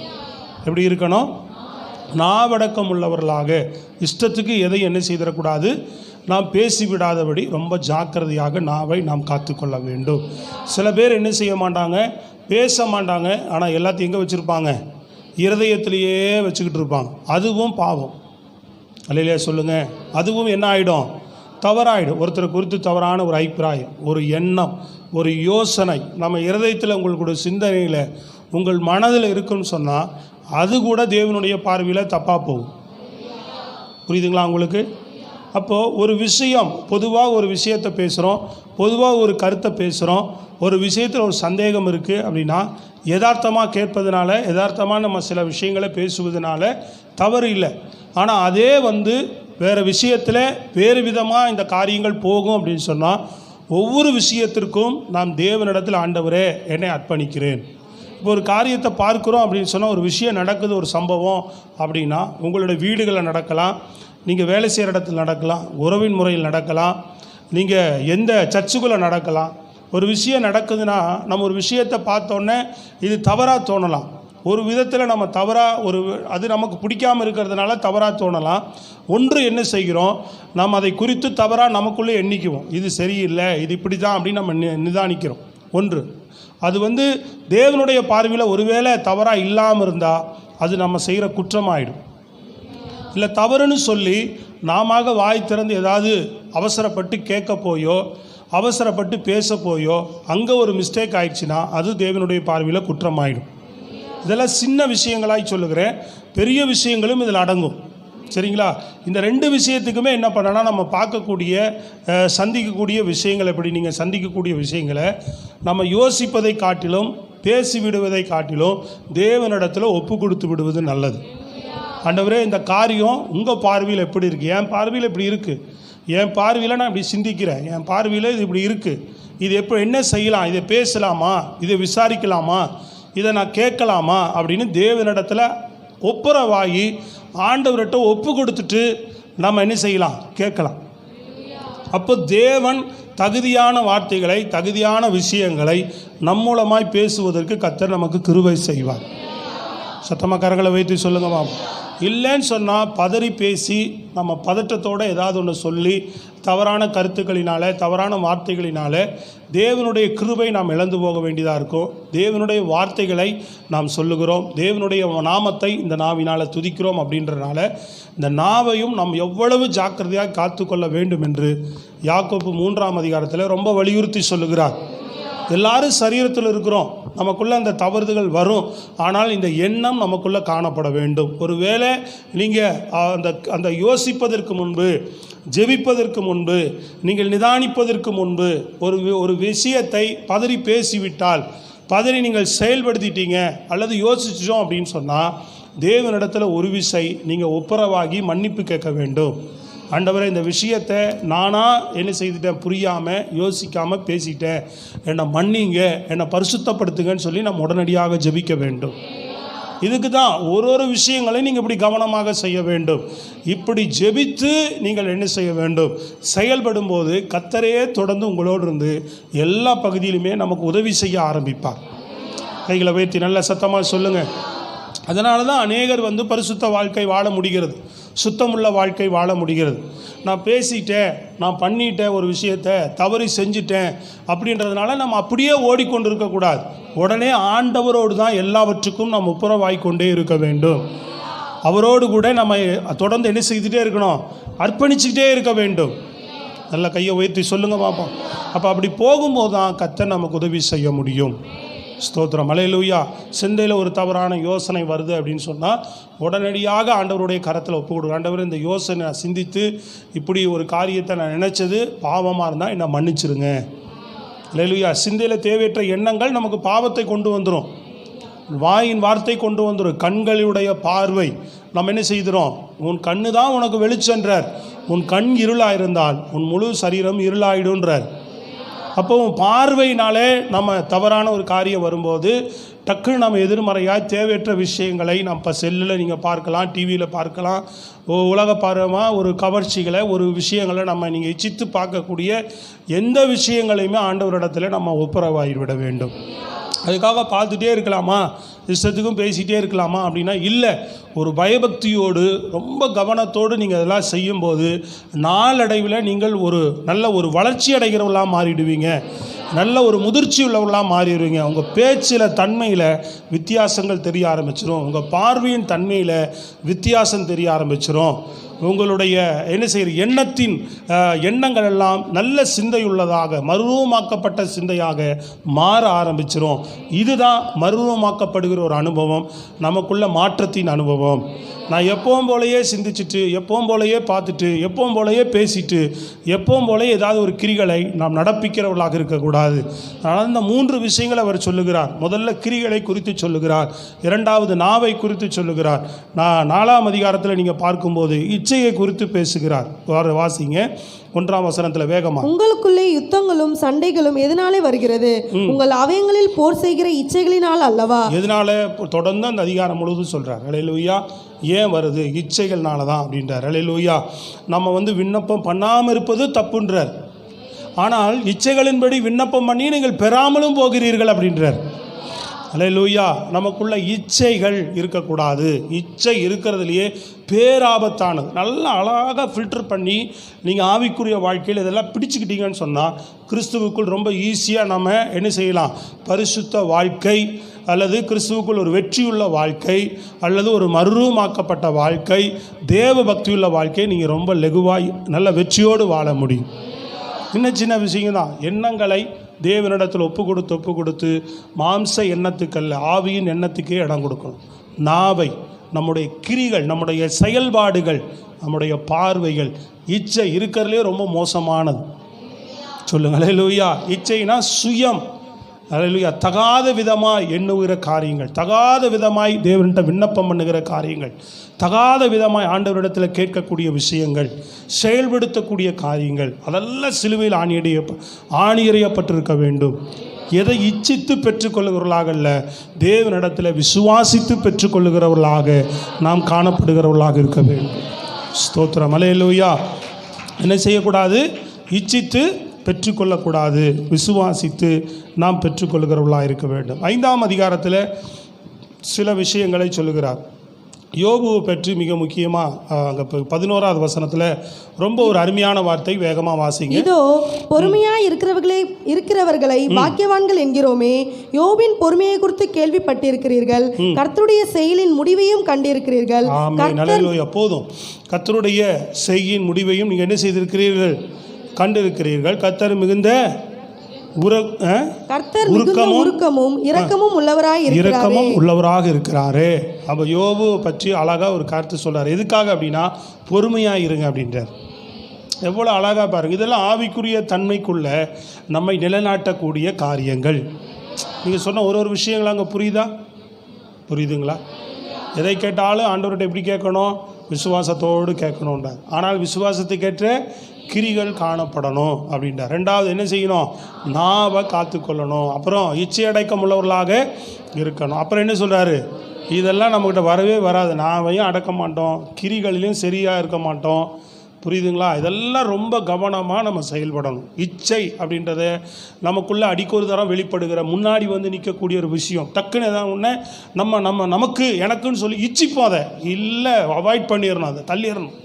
எப்படி இருக்கணும்? நாவடக்கம் உள்ளவர்களாக, இஷ்டத்துக்கு எதை என்ன செய்திடக்கூடாது, நாம் பேசிவிடாதபடி ரொம்ப ஜாக்கிரதையாக நாவை நாம் காத்துக்கொள்ள வேண்டும். சில பேர் என்ன செய்ய மாட்டாங்க, பேச மாட்டாங்க, ஆனால் எல்லாத்தையும் எங்கே வச்சுருப்பாங்க? இருதயத்திலேயே வச்சுக்கிட்டு இருப்பாங்க. அதுவும் பாவம். அல்லையா சொல்லுங்கள். அதுவும் என்ன ஆகிடும்? தவறாயிடும். ஒருத்தரை குறித்து தவறான ஒரு அபிப்பிராயம், ஒரு எண்ணம், ஒரு யோசனை நம்ம இருதயத்தில், உங்களுடைய சிந்தனையில், உங்கள் மனதில் இருக்குன்னு சொன்னால் அது கூட தேவனுடைய பார்வையில் தப்பாக போகும். புரியுதுங்களா உங்களுக்கு? அப்போது ஒரு விஷயம், பொதுவாக ஒரு விஷயத்தை பேசுகிறோம், பொதுவாக ஒரு கருத்தை பேசுகிறோம், ஒரு விஷயத்தில் ஒரு சந்தேகம் இருக்குது அப்படின்னா யதார்த்தமாக கேட்பதுனால, யதார்த்தமாக நம்ம சில விஷயங்களை பேசுவதனால தவறு இல்லை. ஆனால் அதே வேறு விஷயத்தில் வேறு விதமாக இந்த காரியங்கள் போகும் அப்படின்னு சொன்னால், ஒவ்வொரு விஷயத்திற்கும் நாம் தேவனிடத்தில் ஆண்டவரே என்னை அர்ப்பணிக்கிறேன். இப்போ ஒரு காரியத்தை பார்க்குறோம் அப்படின்னு சொன்னால், ஒரு விஷயம் நடக்குது, ஒரு சம்பவம் அப்படின்னா உங்களுடைய வீடுகளில் நடக்கலாம், நீங்கள் வேலை செய்கிற இடத்துல நடக்கலாம், உறவின் முறையில் நடக்கலாம், நீங்கள் எந்த சர்ச்சுக்குள்ளே நடக்கலாம். ஒரு விஷயம் நடக்குதுன்னா நம்ம ஒரு விஷயத்தை பார்த்தோன்னே இது தவறாக தோணலாம். ஒரு விதத்தில் நம்ம தவறாக அது நமக்கு பிடிக்காமல் இருக்கிறதுனால தவறாக தோணலாம். ஒன்று என்ன செய்கிறோம், நாம் அதை குறித்து தவறாக நமக்குள்ளே எண்ணிக்குவோம். இது சரியில்லை, இது இப்படி தான் அப்படின்னு நம்ம நிதானிக்கிறோம். ஒன்று அது தேவனுடைய பார்வையில் ஒருவேளை தவறாக இல்லாமல் இருந்தால் அது நம்ம செய்கிற குற்றமாயிடும். இல்லை தவறுன்னு சொல்லி நாம வாய் திறந்து ஏதாவது அவசரப்பட்டு கேட்க போயோ அவசரப்பட்டு பேச போயோ அங்கே ஒரு மிஸ்டேக் ஆயிடுச்சுன்னா அது தேவனுடைய பார்வையில் குற்றமாயிடும். இதெல்லாம் சின்ன விஷயங்களாய் சொல்லுகிறேன், பெரிய விஷயங்களும் இதில் அடங்கும். சரிங்களா? இந்த ரெண்டு விஷயத்துக்குமே என்ன பண்ணனா, நம்ம பார்க்கக்கூடிய சந்திக்கக்கூடிய விஷயங்கள், எப்படி நீங்கள் சந்திக்கக்கூடிய விஷயங்களை நம்ம யோசிப்பதை காட்டிலும் பேசி விடுவதை காட்டிலும் தேவனிடத்தில் ஒப்பு கொடுத்து விடுவது நல்லது. ஆண்டவரே, இந்த காரியம் உங்கள் பார்வையில் எப்படி இருக்குது? என் பார்வையில் இப்படி இருக்குது, என் பார்வையில் நான் இப்படி சிந்திக்கிறேன், என் பார்வையில் இது இப்படி இருக்குது, இது என்ன செய்யலாம், இதை பேசலாமா, இதை விசாரிக்கலாமா, இதை நான் கேட்கலாமா அப்படின்னு தேவனிடத்தில் ஒப்புரவாகி ஆண்டவர்கிட்ட ஒப்பு கொடுத்துட்டு நம்ம என்ன செய்யலாம், கேட்கலாம். அப்போ தேவன் தகுதியான வார்த்தைகளை, தகுதியான விஷயங்களை நம் மூலமாய் பேசுவதற்கு கர்த்தர் நமக்கு கிருபை செய்வார். சத்தமாக கரங்களை வைத்து சொல்லுங்கம்மா. இல்லைன்னு சொன்னால் பதறி பேசி நம்ம பதட்டத்தோடு ஏதாவது ஒன்று சொல்லி தவறான கருத்துக்களினால, தவறான வார்த்தைகளினால தேவனுடைய கிருபை நாம் இழந்து போக வேண்டியதாக இருக்கும். தேவனுடைய வார்த்தைகளை நாம் சொல்லுகிறோம், தேவனுடைய நாமத்தை இந்த நாவினால் துதிக்கிறோம். அப்படின்றனால இந்த நாவையும் நாம் எவ்வளவு ஜாக்கிரதையாக காத்து கொள்ள வேண்டும் என்று யாக்கோபு 3ஆம் அதிகாரத்தில் ரொம்ப வலியுறுத்தி சொல்லுகிறார். எல்லாரும் சரீரத்தில் இருக்கிறோம், நமக்குள்ளே அந்த தவறுகள் வரும். ஆனால் இந்த எண்ணம் நமக்குள்ளே காணப்பட வேண்டும். ஒருவேளை நீங்கள் அந்த யோசிப்பதற்கு முன்பு, ஜெபிப்பதற்கு முன்பு, நீங்கள் நிதானிப்பதற்கு முன்பு ஒரு விஷயத்தை பதறி பேசிவிட்டால், பதறி நீங்கள் செயல்படுத்திட்டீங்க அல்லது யோசிச்சிட்டோம் அப்படின்னு சொன்னால் தேவனிடத்தில் ஒரு விசை நீங்கள் ஒப்புரவாகி மன்னிப்பு கேட்க வேண்டும். ஆண்டவரே, இந்த விஷயத்தை நானாக என்ன செய்துட்டேன், புரியாமல் யோசிக்காமல் பேசிட்டேன், என்னை மன்னிங்க, என்னை பரிசுத்தப்படுத்துங்கன்னு சொல்லி நம்ம உடனடியாக ஜெபிக்க வேண்டும். இதுக்கு தான் ஒரு விஷயங்களையும் நீங்கள் இப்படி கவனமாக செய்ய வேண்டும். இப்படி ஜெபித்து நீங்கள் என்ன செய்ய வேண்டும், செயல்படும் போது கர்த்தரே தொடர்ந்து உங்களோடு இருந்து எல்லா பகுதியிலுமே நமக்கு உதவி செய்ய ஆரம்பிப்பார். கைகளை வைத்து நல்ல சத்தமாக சொல்லுங்கள். அதனால தான் அநேகர் பரிசுத்த வாழ்க்கை வாழ முடிகிறது, சுத்தமுள்ள வாழ்க்கை வாழ முடிகிறது. நான் பேசிட்டேன், நான் பண்ணிட்டேன், ஒரு விஷயத்தை தவறி செஞ்சிட்டேன் அப்படின்றதுனால நம்ம அப்படியே ஓடிக்கொண்டு இருக்கக்கூடாது. உடனே ஆண்டவரோடு தான் எல்லாவற்றுக்கும் நம்ம ஒப்புரவாய்க்கொண்டே இருக்க வேண்டும். அவரோடு கூட நம்ம தொடர்ந்து என்ன செய்துகிட்டே இருக்கணும், அர்ப்பணிச்சுக்கிட்டே இருக்க வேண்டும். நல்ல கையை உயர்த்தி சொல்லுங்க பார்ப்போம். அப்போ அப்படி போகும்போது தான் கர்த்தர் நமக்கு உதவி செய்ய முடியும். ஸ்தோத்திரம், அல்லேலூயா. சிந்தையில் ஒரு தவறான யோசனை வருது அப்படின்னு சொன்னால் உடனடியாக ஆண்டவருடைய கரத்தில் ஒப்பு கொடுங்க. ஆண்டவர், இந்த யோசனை நான் சிந்தித்து இப்படி ஒரு காரியத்தை நான் நினச்சது பாவமாக இருந்தால் என்னை மன்னிச்சிருங்க. அல்லேலூயா. சிந்தையில் தேவையற்ற எண்ணங்கள் நமக்கு பாவத்தை கொண்டு வந்துடும், வாயின் வார்த்தை கொண்டு வந்துடும், கண்களுடைய பார்வை. நம்ம என்ன செய்கிறோம், உன் கண்ணு தான் உனக்கு வெளிச்சென்றார், உன் கண் இருளாக இருந்தால் உன் முழு சரீரம் இருளாயிடுன்றார். அப்போ பார்வையினாலே நம்ம தவறான ஒரு காரியம் வரும்போது டக்குன்னு நம்ம எதிர்மறையாக தேவையற்ற விஷயங்களை நம்ம இப்போ செல்லில் நீங்கள் பார்க்கலாம், டிவியில் பார்க்கலாம், உலகப்பாரமாக ஒரு கவர்ச்சிகளை, ஒரு விஷயங்களை நம்ம நீங்கள் இச்சித்து பார்க்கக்கூடிய எந்த விஷயங்களையுமே ஆண்டவரிடத்தில் நம்ம ஒப்புரவாகிவிட வேண்டும். அதுக்காக பார்த்துட்டே இருக்கலாமா, இஷ்டத்துக்கும் பேசிகிட்டே இருக்கலாமா அப்படின்னா இல்லை. ஒரு பயபக்தியோடு ரொம்ப கவனத்தோடு நீங்கள் இதெல்லாம் செய்யும்போது நாளடைவில் நீங்கள் நல்ல ஒரு வளர்ச்சி அடைகிறவர்களாக மாறிடுவீங்க, நல்ல ஒரு முதிர்ச்சி உள்ளவர்களாக மாறிடுவீங்க. உங்கள் பேச்சில் தன்மையில் வித்தியாசங்கள் தெரிய ஆரம்பிச்சிடும், உங்கள் பார்வையின் தன்மையில் வித்தியாசம் தெரிய ஆரம்பிச்சிடும், உங்களுடைய என்ன செய்கிற எண்ணங்கள் எல்லாம் நல்ல சிந்தையுள்ளதாக மறுரூபமாக்கப்பட்ட சிந்தையாக மாற ஆரம்பிச்சிரும். இதுதான் மறுரூபமாக்கப்படுகிற ஒரு அனுபவம், நமக்குள்ள மாற்றத்தின் அனுபவம். நான் எப்பவும் போலையே சிந்திச்சுட்டு, எப்பவும் போலையே பார்த்துட்டு, எப்பவும் போலையே பேசிட்டு, எப்பவும் போலையே ஏதாவது ஒரு கிரிகளை நாம் நடப்பிக்கிறவர்களாக இருக்கக்கூடாது. அதனால் இந்த 3 விஷயங்களை அவர் சொல்லுகிறார். முதல்ல கிரிகளை குறித்து சொல்லுகிறார், இரண்டாவது நாவை குறித்து சொல்லுகிறார், 4ஆம் அதிகாரத்தில் நீங்கள் பார்க்கும்போது இச்சையை குறித்து பேசுகிறார். வாசிங்க 1ஆம் வசனத்தில் வேகமா. உங்களுக்குள்ளே யுத்தங்களும் சண்டைகளும் எதனாலே வருகிறது? உங்கள் அவயங்களில் போர் செய்கிற இச்சைகளினால் அல்லவா? எதனால? தொடர்ந்து அந்த அதிகாரம் முழுவதும் சொல்றார். அல்லேலூயா. ஏன் வருது? இச்சைகள்னால தான் அப்படின்றார். அல்லேலூயா. நம்ம விண்ணப்பம் பண்ணாமல் இருப்பது தப்புன்றார். ஆனால் இச்சைகளின்படி விண்ணப்பம் பண்ணி நீங்கள் பெறாமலும் போகிறீர்கள் அப்படின்றார். அல்லேலூயா. நமக்குள்ள இச்சைகள் இருக்கக்கூடாது. இச்சை இருக்கிறதுலையே பேராபத்தானது. நல்லா அழகாக ஃபில்டர் பண்ணி நீங்கள் ஆவிக்குரிய வாழ்க்கையில் இதெல்லாம் பிடிச்சிக்கிட்டீங்கன்னு சொன்னால் கிறிஸ்துவுக்குள் ரொம்ப ஈஸியாக நம்ம என்ன செய்யலாம்? பரிசுத்த வாழ்க்கை அல்லது கிறிஸ்துவுக்குள் ஒரு வெற்றியுள்ள வாழ்க்கை அல்லது ஒரு மறுரூபமாக்கப்பட்ட வாழ்க்கை, தேவ பக்தியுள்ள வாழ்க்கை நீங்கள் ரொம்ப லெகுவாய் நல்ல வெற்றியோடு வாழ முடியும். இன்னும் சின்ன விஷயம் தான். எண்ணங்களை தேவனிடத்தில் ஒப்பு கொடுத்து மாம்ச எண்ணத்துக்கல்ல ஆவியின் எண்ணத்துக்கே இடம் கொடுக்கணும். நாவை, நம்முடைய கிரிகள், நம்முடைய செயல்பாடுகள், நம்முடைய பார்வைகள், இச்சை இருக்கிறதுலே ரொம்ப மோசமானது. சொல்லுங்கள் அல்லேலூயா. இச்சைனா சுயம். அல்லேலூயா. தகாத விதமாய் எண்ணுகிற காரியங்கள், தகாத விதமாய் தேவன்கிட்ட விண்ணப்பம் பண்ணுகிற காரியங்கள், தகாத விதமாய் ஆண்டவரிடத்தில் கேட்கக்கூடிய விஷயங்கள், செயல்படுத்தக்கூடிய காரியங்கள், அதெல்லாம் சிலுவையில் ஆணியறையப்பட்டிருக்க வேண்டும். எதை இச்சித்து பெற்றுக்கொள்ளுகிறவர்களாக அல்ல, தேவனிடத்தில் விசுவாசித்து பெற்றுக்கொள்ளுகிறவர்களாக நாம் காணப்படுகிறவர்களாக இருக்க வேண்டும். ஸ்தோத்திரம். அல்லேலூயா. என்ன செய்யக்கூடாது? இச்சித்து பெற்றுக்கொள்ளக்கூடாது, விசுவாசித்து நாம் பெற்றுக்கொள்கிறவர்களாக இருக்க வேண்டும். 5ஆம் அதிகாரத்தில் சில விஷயங்களை சொல்லுகிறார். யோபுவை பற்றி மிக முக்கியமாக அங்கே 11ஆவது வசனத்தில் ரொம்ப ஒரு அருமையான வார்த்தை. வேகமாக வாசிங்க. இதோ பொறுமையாக இருக்கிறவர்களை பாக்கியவான்கள் என்கிறோமே, யோபின் பொறுமையை குறித்து கேள்விப்பட்டிருக்கிறீர்கள், கர்த்தருடைய செயலின் முடிவையும் கண்டிருக்கிறீர்கள். போதும். கர்த்தருடைய செய்யின் முடிவையும் நீங்கள் என்ன செய்திருக்கிறீர்கள்? கண்டிருக்கிறீர்கள். கர்த்தர் மிகுந்த உருக்கமும் இரக்கமும் உள்ளவராக இருக்கிறாரே. அப்போ யோபு பற்றி அழகாக ஒரு கருத்து சொல்றார். எதுக்காக அப்படின்னா, பொறுமையாக இருங்க அப்படின்றார். எவ்வளோ அழகாக பாருங்கள். இதெல்லாம் ஆவிக்குரிய தன்மைக்குள்ள நம்மை நிலைநாட்டக்கூடிய காரியங்கள். நீங்கள் சொன்ன ஒரு விஷயங்கள் அங்கே புரியுதுங்களா? எதை கேட்டாலும் ஆண்டவர்கிட்ட எப்படி கேட்கணும்? விசுவாசத்தோடு கேட்கணுன்றார். ஆனால் விசுவாசத்துக்கேற்ற கிரிகள் காணப்படணும் அப்படின்றார். 2வது என்ன செய்யணும்? நாவை காத்துக்கொள்ளணும். அப்புறம் இச்சையடக்கம் உள்ளவர்களாக இருக்கணும். அப்புறம் என்ன சொல்கிறாரு? இதெல்லாம் நம்மக்கிட்ட வரவே வராது. நாவையும் அடக்க மாட்டோம், கிரிகளிலையும் சரியாக இருக்க மாட்டோம். புரியுதுங்களா? இதெல்லாம் ரொம்ப கவனமாக நம்ம செயல்படணும். இச்சை அப்படின்றத நமக்குள்ளே அடிக்கொரு தரம் வெளிப்படுகிற முன்னாடி நிற்கக்கூடிய ஒரு விஷயம். டக்குன்னு எதாவது ஒன்று நமக்கு எனக்குன்னு சொல்லி இச்சிப்போம். அதை இல்லை, அவாய்ட் பண்ணிடணும், அதை தள்ளிடணும்.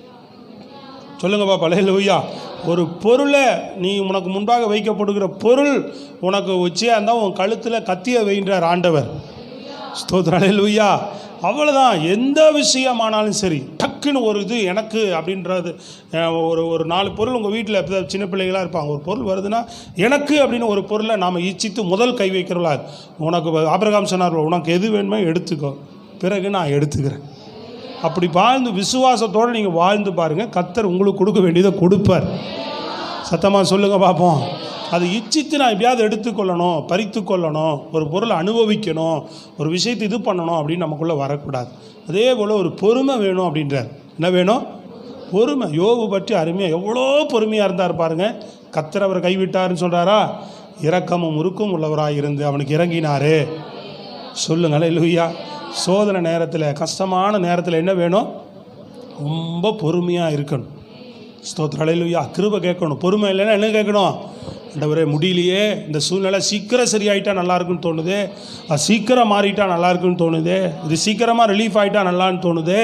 சொல்லுங்கப்பா. அல்லேலூயா. ஒரு பொருளை உனக்கு முன்பாக வைக்கப்படுகிற பொருள் உனக்கு உச்சியாக இருந்தால் உன் கழுத்தில் கத்திய வைன்றார் ஆண்டவர். ஸ்தோத்திரம். அல்லேலூயா. அவ்வளோதான். எந்த விஷயமானாலும் சரி, டக்குன்னு ஒரு இது எனக்கு அப்படின்றது. ஒரு 4 பொருள் உங்கள் வீட்டில் சின்ன பிள்ளைகளாக இருப்பாங்க. ஒரு பொருள் வருதுன்னா எனக்கு அப்படின்னு ஒரு பொருளை நாம் இச்சித்து முதல் கை வைக்கிறவளா. உனக்கு ஆபிரகாம் சொன்னார், உனக்கு எது வேணுமோ எடுத்துக்கோ, பிறகு நான் எடுத்துக்கிறேன். அப்படி வாழ்ந்து விசுவாசத்தோடு நீங்கள் வாழ்ந்து பாருங்கள், கர்த்தர் உங்களுக்கு கொடுக்க வேண்டியதை கொடுப்பார். சத்தமாக சொல்லுங்கள் பார்ப்போம். அதை இச்சித்து நான் எப்படியாவது எடுத்துக்கொள்ளணும், பறித்து கொள்ளணும், ஒரு பொருளை அனுபவிக்கணும், ஒரு விஷயத்தை இது பண்ணணும் அப்படின்னு நமக்குள்ளே வரக்கூடாது. அதே போல் ஒரு பொறுமை வேணும் அப்படின்றார். என்ன வேணும்? பொறுமை. யோபு பற்றி அருமையாக எவ்வளோ பொறுமையாக இருந்தார் பாருங்கள். கர்த்தர் அவர் கைவிட்டாருன்னு சொல்கிறாரா? இரக்கமும் உருக்கும் உள்ளவராக இருந்து அவனுக்கு இறங்கினாரே. சொல்லுங்கள் அல்லேலூயா. சோதனை நேரத்தில், கஷ்டமான நேரத்தில் என்ன வேணும்? ரொம்ப பொறுமையாக இருக்கணும். ஸ்தோத்திரம். அல்லேலூயா. கிருபை கேட்கணும். பொறுமை இல்லைன்னா என்ன கேட்கணும்? ஆண்டவரே முடியலையே, இந்த சூழ்நிலை சீக்கிரம் சரியாயிட்டா நல்லா இருக்குன்னு தோணுது, அது சீக்கிரம் மாறிட்டா நல்லா இருக்குன்னு தோணுது, இது சீக்கிரமாக ரிலீஃப் ஆகிட்டா நல்லான்னு தோணுது,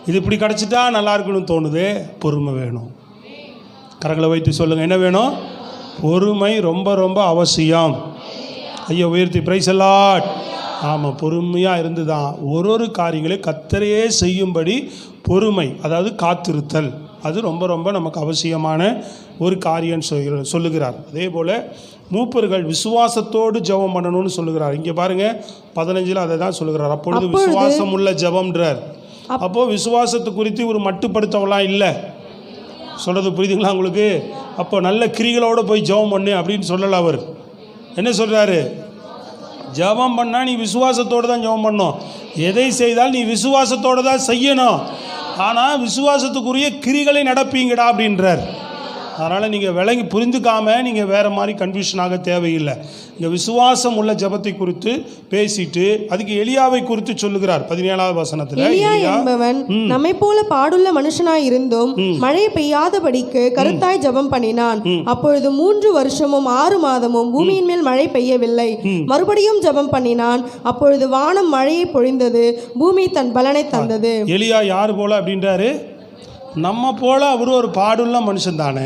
இது இப்படி கிடச்சிட்டா நல்லா இருக்குன்னு தோணுது. பொறுமை வேணும். கரங்களை வைத்து சொல்லுங்கள், என்ன வேணும்? பொறுமை ரொம்ப ரொம்ப அவசியம். ஐயா உயர்த்தி பிரைஸ் தி லார்ட். ஆமாம், பொறுமையாக இருந்து தான் ஒரு காரியங்களை கர்த்தரையே செய்யும்படி பொறுமை, அதாவது காத்திருத்தல், அது ரொம்ப ரொம்ப நமக்கு அவசியமான ஒரு காரியம் சொல்லுகிறார். அதே போல் மூப்பர்கள் விசுவாசத்தோடு ஜெபம் பண்ணணும்னு சொல்லுகிறார். இங்கே பாருங்கள் 15 அதை தான் சொல்லுகிறார். அப்பொழுது விசுவாசம் உள்ள ஜெபம்ன்றார். அப்போது விசுவாசத்தை குறித்து ஒரு மட்டுப்படுத்தவெல்லாம் இல்லை. சொல்கிறது புரியுதுங்களா உங்களுக்கு? அப்போ நல்ல கிரிகளோடு போய் ஜெபம் பண்ணு அப்படின்னு சொல்லலை. அவர் என்ன சொல்கிறாரு? ஜெபம் பண்ணால் நீ விசுவாசத்தோடு தான் ஜெபம் பண்ணணும். எதை செய்தால் நீ விசுவாசத்தோடு தான் செய்யணும். ஆனால் விசுவாசத்துக்குரிய கிரிகளை நடப்பீங்கடா அப்படின்றார். அதனால் நீங்கள் விளங்கி புரிந்துக்காமல் நீங்கள் வேறு மாதிரி கன்ஃபியூஷனாக தேவையில்லை. இங்கே விசுவாசம் உள்ள ஜெபத்தை குறித்து பேசிட்டு அதுக்கு எலியாவை குறித்து சொல்லுகிறார் 17வது வசனத்தில். எலியா என்பவன் நம்மை போல பாடுள்ள மனுஷனாய் இருந்தும் மழை பெய்யாதபடிக்கு கருத்தாய் ஜெபம் பண்ணினான். அப்பொழுது 3 வருஷமும் 6 மாதமும் பூமியின் மேல் மழை பெய்யவில்லை. மறுபடியும் ஜெபம் பண்ணினான். அப்பொழுது வானம் மழையை பொழிந்தது, பூமி தன் பலனை தந்தது. எலியா யார் போல அப்படின்றாரு? நம்ம போல அவர் ஒரு பாடுள்ள மனுஷன் தானே.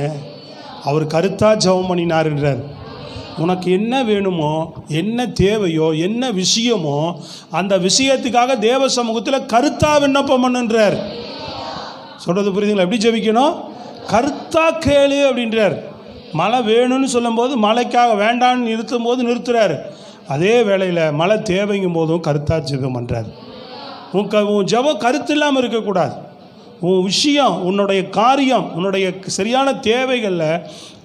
அவர் கருத்தாக ஜெபம் பண்ணினார்ன்றார். உனக்கு என்ன வேணுமோ, என்ன தேவையோ, என்ன விஷயமோ அந்த விஷயத்துக்காக தேவ சமூகத்தில் கருத்தாக விண்ணப்பம் பண்ணுன்றார். சொல்கிறது புரியுதுங்களா? எப்படி ஜெபிக்கணும்? கருத்தாக கேளு அப்படின்றார். மழை வேணும்னு சொல்லும்போது மழைக்காக வேண்டான்னு நிறுத்தும் போது நிறுத்துறாரு. அதே வேளையில் மழை தேவைங்கும் போதும் கருத்தாக ஜெபம் பண்ணுறார். உன் ஜெபம் கருத்து இல்லாமல் இருக்கக்கூடாது. உன் விஷயம், உன்னுடைய காரியம், உன்னுடைய சரியான தேவைகளில்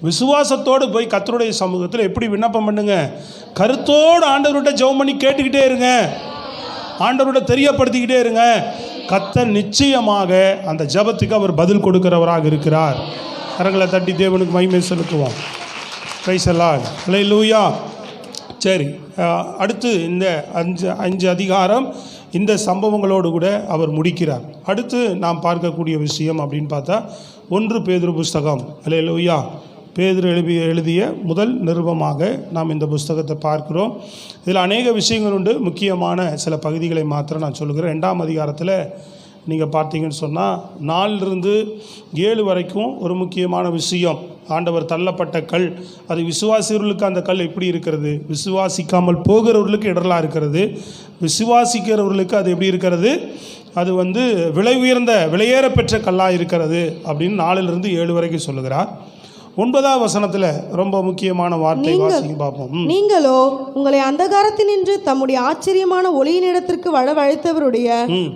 விசுவாசத்தோடு போய் கர்த்தருடைய சமூகத்தில் எப்படி விண்ணப்பம் பண்ணுங்க? கருத்தோடு ஆண்டவர்கிட்ட ஜெபம் பண்ணி கேட்டுக்கிட்டே இருங்க. ஆண்டவர்கிட்ட தெரியப்படுத்திக்கிட்டே இருங்க. கர்த்தர் நிச்சயமாக அந்த ஜெபத்துக்கு அவர் பதில் கொடுக்கிறவராக இருக்கிறார். கரங்களை தட்டி தேவனுக்கு மகிமை செலுத்துவோம். Praise the lord. ஹல்லேலூயா. சரி, அடுத்து இந்த 5 அதிகாரம் இந்த சம்பவங்களோடு கூட அவர் முடிக்கிறார். அடுத்து நாம் பார்க்கக்கூடிய விஷயம் அப்படின்னு பார்த்தா 1 பேதுரு புஸ்தகம். ஹல்லேலூயா. பேதுரு எழுதிய முதல் நிருபமாக நாம் இந்த புஸ்தகத்தை பார்க்கிறோம். இதில் அநேக விஷயங்கள் உண்டு. முக்கியமான சில பகுதிகளை மாத்திரம் நான் சொல்லுகிறேன். 2ஆம் அதிகாரத்தில் நீங்கள் பார்த்தீங்கன்னு சொன்னால் 4 to 7 வரைக்கும் ஒரு முக்கியமான விஷயம். ஆண்டவர் தள்ளப்பட்ட கல், அது விசுவாசிகளுக்கு அந்த கல் எப்படி இருக்கிறது, விசுவாசிக்காமல் போகிறவர்களுக்கு இடரலாக இருக்கிறது, விசுவாசிக்கிறவர்களுக்கு அது எப்படி இருக்கிறது, அது விலை உயர்ந்த விலையேற பெற்ற கல்லாக இருக்கிறது அப்படின்னு 4 to 7 வரைக்கும் சொல்லுகிறார். 9வது வசனத்தில் ரொம்ப முக்கியமான வார்த்தை வாசிங்க பார்ப்போம். நீங்களோ உங்களை அந்தகாரத்தினின்று தம்முடைய ஆச்சரியமான ஒளியினிடத்திற்கு வரவழைத்தவருடைய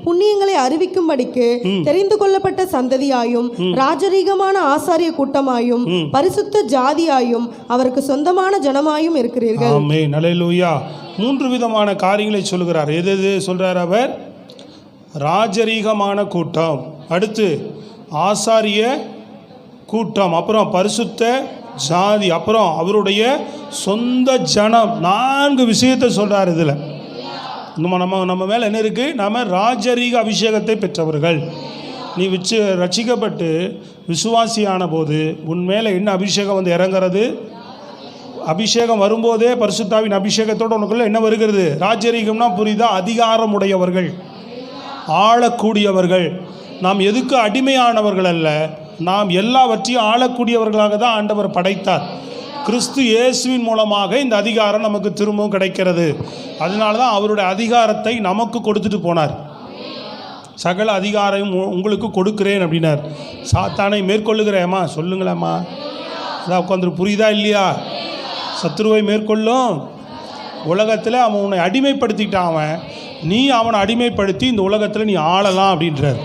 புண்ணியங்களை அறிவிக்கும்படிக்கு தெரிந்து கொள்ளப்பட்ட சந்ததியாயும் ராஜரீகமான ஆசாரிய கூட்டமாயும் பரிசுத்த ஜாதியாயும் அவருக்கு சொந்தமான ஜனமாயும் இருக்கிறீர்கள். ஆமென். ஹல்லேலூயா. 3 விதமான காரியங்களை சொல்கிறார். எது சொல்றார் அவர்? ராஜரீகமான கூட்டம், அடுத்து ஆசாரிய கூட்டம், அப்புறம் பரிசுத்த ஜாதி, அப்புறம் அவருடைய சொந்த ஜனம். 4 விஷயத்தை சொல்கிறார். இதில் நம்ம மேலே என்ன இருக்குது? நம்ம ராஜரீக அபிஷேகத்தை பெற்றவர்கள். நீ ரட்சிக்கப்பட்டு விசுவாசியான போது உன் மேலே என்ன அபிஷேகம் இறங்கிறது? அபிஷேகம் வரும்போதே பரிசுத்தாவின் அபிஷேகத்தோடு உனக்குள்ள என்ன வருகிறது? ராஜரீகம்னா புரியுதா? அதிகாரம் உடையவர்கள், ஆளக்கூடியவர்கள். நாம் எதுக்கு அடிமையானவர்கள் அல்ல, நாம் எல்லாவற்றையும் ஆளக்கூடியவர்களாக தான் ஆண்டவர் படைத்தார். கிறிஸ்து இயேசுவின் மூலமாக இந்த அதிகாரம் நமக்கு திரும்பவும் கிடைக்கிறது. அதனால தான் அவருடைய அதிகாரத்தை நமக்கு கொடுத்துட்டு போனார். சகல அதிகாரம் உங்களுக்கு கொடுக்கிறேன் அப்படின்னார். சாத்தானை மேற்கொள்ளுகிறேம்மா, சொல்லுங்களேம்மா, அதான் உட்காந்துரு, புரியுதா இல்லையா? சத்துருவை மேற்கொள்ளும் உலகத்தில் அவன் உன்னை அடிமைப்படுத்திட்டான். நீ அவனை அடிமைப்படுத்தி இந்த உலகத்தில் நீ ஆளலாம் அப்படின்றார்.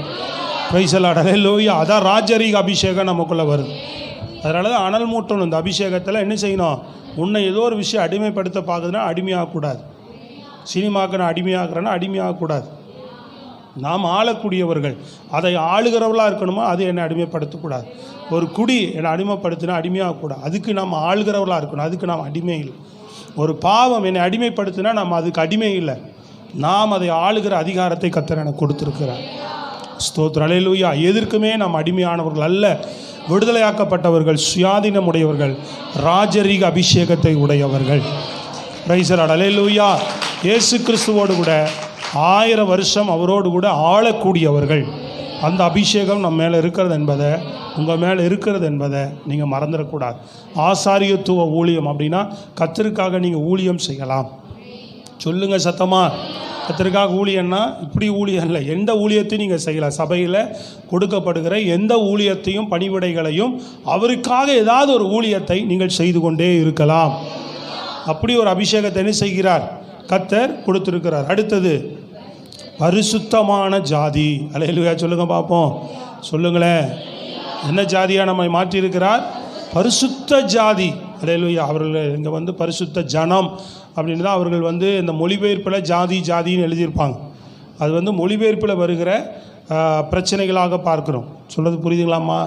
Praise the lord. ஹல்லேலூயா. அதான் ராஜரீக அபிஷேகம் நமக்குள்ளே வருது. அதனால தான் அனல் மூட்டணும். இந்த அபிஷேகத்தில் என்ன செய்யணும்? உன்னை ஏதோ ஒரு விஷயம் அடிமைப்படுத்த பார்க்குதுன்னா அடிமையாகக்கூடாது. சினிமாவுக்கு நான் அடிமையாகிறேன்னா அடிமையாகக்கூடாது. நாம் ஆளக்கூடியவர்கள், அதை ஆளுகிறவர்களாக இருக்கணுமோ, அது என்னை அடிமைப்படுத்தக்கூடாது. ஒரு குடி என்னை அடிமைப்படுத்தினா அடிமையாகக்கூடாது. அதுக்கு நாம் ஆளுகிறவர்களாக இருக்கணும், அதுக்கு நாம் அடிமை இல்லை. ஒரு பாவம் என்னை அடிமைப்படுத்தினா நம்ம அதுக்கு அடிமை இல்லை, நாம் அதை ஆளுகிற அதிகாரத்தை கர்த்தர் எனக்கு கொடுத்துருக்கிறார். ஸ்தோத்திரம். ஹல்லேலூயா. எதற்குமே நாம் அடிமையானவர்கள் அல்ல, விடுதலையாக்கப்பட்டவர்கள், சுயாதீனம் உடையவர்கள், ராஜரீக அபிஷேகத்தை உடையவர்கள். Praise the lord. Hallelujah. Yesu கிறிஸ்துவோடு கூட 1000 வருஷம் அவரோடு கூட ஆளக்கூடியவர்கள். அந்த அபிஷேகம் நம்ம மேலே இருக்கிறது என்பதை, உங்கள் மேலே இருக்கிறது என்பதை நீங்கள் மறந்துடக்கூடாது. ஆசாரியத்துவ ஊழியம் அப்படின்னா கர்த்தருக்காக நீங்கள் ஊழியம் செய்யலாம். சொல்லுங்க சத்தமா. கர்த்தருக்காக ஊழியன்னா இப்படி ஊழியம் இல்லை, எந்த ஊழியத்தையும் நீங்கள் செய்யலாம். சபையில் கொடுக்கப்படுகிற எந்த ஊழியத்தையும் பணிவிடைகளையும் அவருக்காக ஏதாவது ஒரு ஊழியத்தை நீங்கள் செய்து கொண்டே இருக்கலாம். அப்படி ஒரு அபிஷேகத்தை என்ன செய்கிறார்? கர்த்தர் கொடுத்திருக்கிறார். அடுத்தது பரிசுத்தமான ஜாதி. அல்லேலூயா சொல்லுங்க பார்ப்போம். சொல்லுங்களேன், என்ன ஜாதியாக நம்மை மாற்றியிருக்கிறார்? பரிசுத்த ஜாதி. அல்லேலூயா. அவர்கள் இங்கே பரிசுத்த ஜனம் அப்படின்னு தான் அவர்கள் இந்த மொழிபெயர்ப்பில் ஜாதி ஜாதின்னு எழுதியிருப்பாங்க. அது மொழிபெயர்ப்பில் வருகிற பிரச்சனைகளாக பார்க்குறோம். சொல்கிறது புரியுதுங்களாம்மா?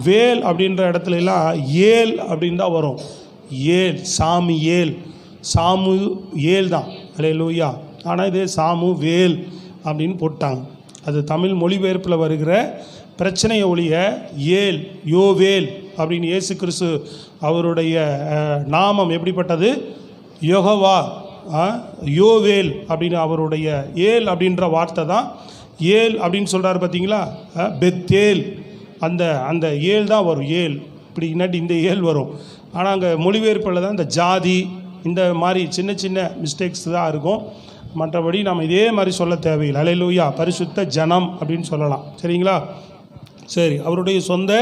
வேல் அப்படின்ற இடத்துல எல்லாம் ஏல் அப்படின்னு தான் வரும். ஏல், சாமி ஏல், சாமு ஏல் தான். அல்லேலூயா. ஆனால் இது சாமு வேல் அப்படின்னு போட்டாங்க. அது தமிழ் மொழிபெயர்ப்பில் வருகிற பிரச்சனையை ஒழிய ஏல், யோவேல் அப்படின்னு இயேசு கிறிஸ்து அவருடைய நாமம் எப்படிப்பட்டது? யெகோவா. யோவேல் அப்படின்னு அவருடைய ஏல் அப்படின்ற வார்த்தை தான் ஏல் அப்படின்னு சொல்கிறாரு பார்த்தீங்களா? பெத்தேல், அந்த ஏல் தான் வரும். ஏல் இப்படி இன்னாட்டி இந்த ஏல் வரும். ஆனால் அங்கே மொழிபெயர்ப்பில் தான் இந்த ஜாதி இந்த மாதிரி சின்ன சின்ன மிஸ்டேக்ஸ் தான் இருக்கும். மற்றபடி நாம் இதே மாதிரி சொல்ல தேவையில்லை. அல்லேலூயா. பரிசுத்த ஜனம் அப்படின்னு சொல்லலாம். சரிங்களா? சரி. அவருடைய சொந்த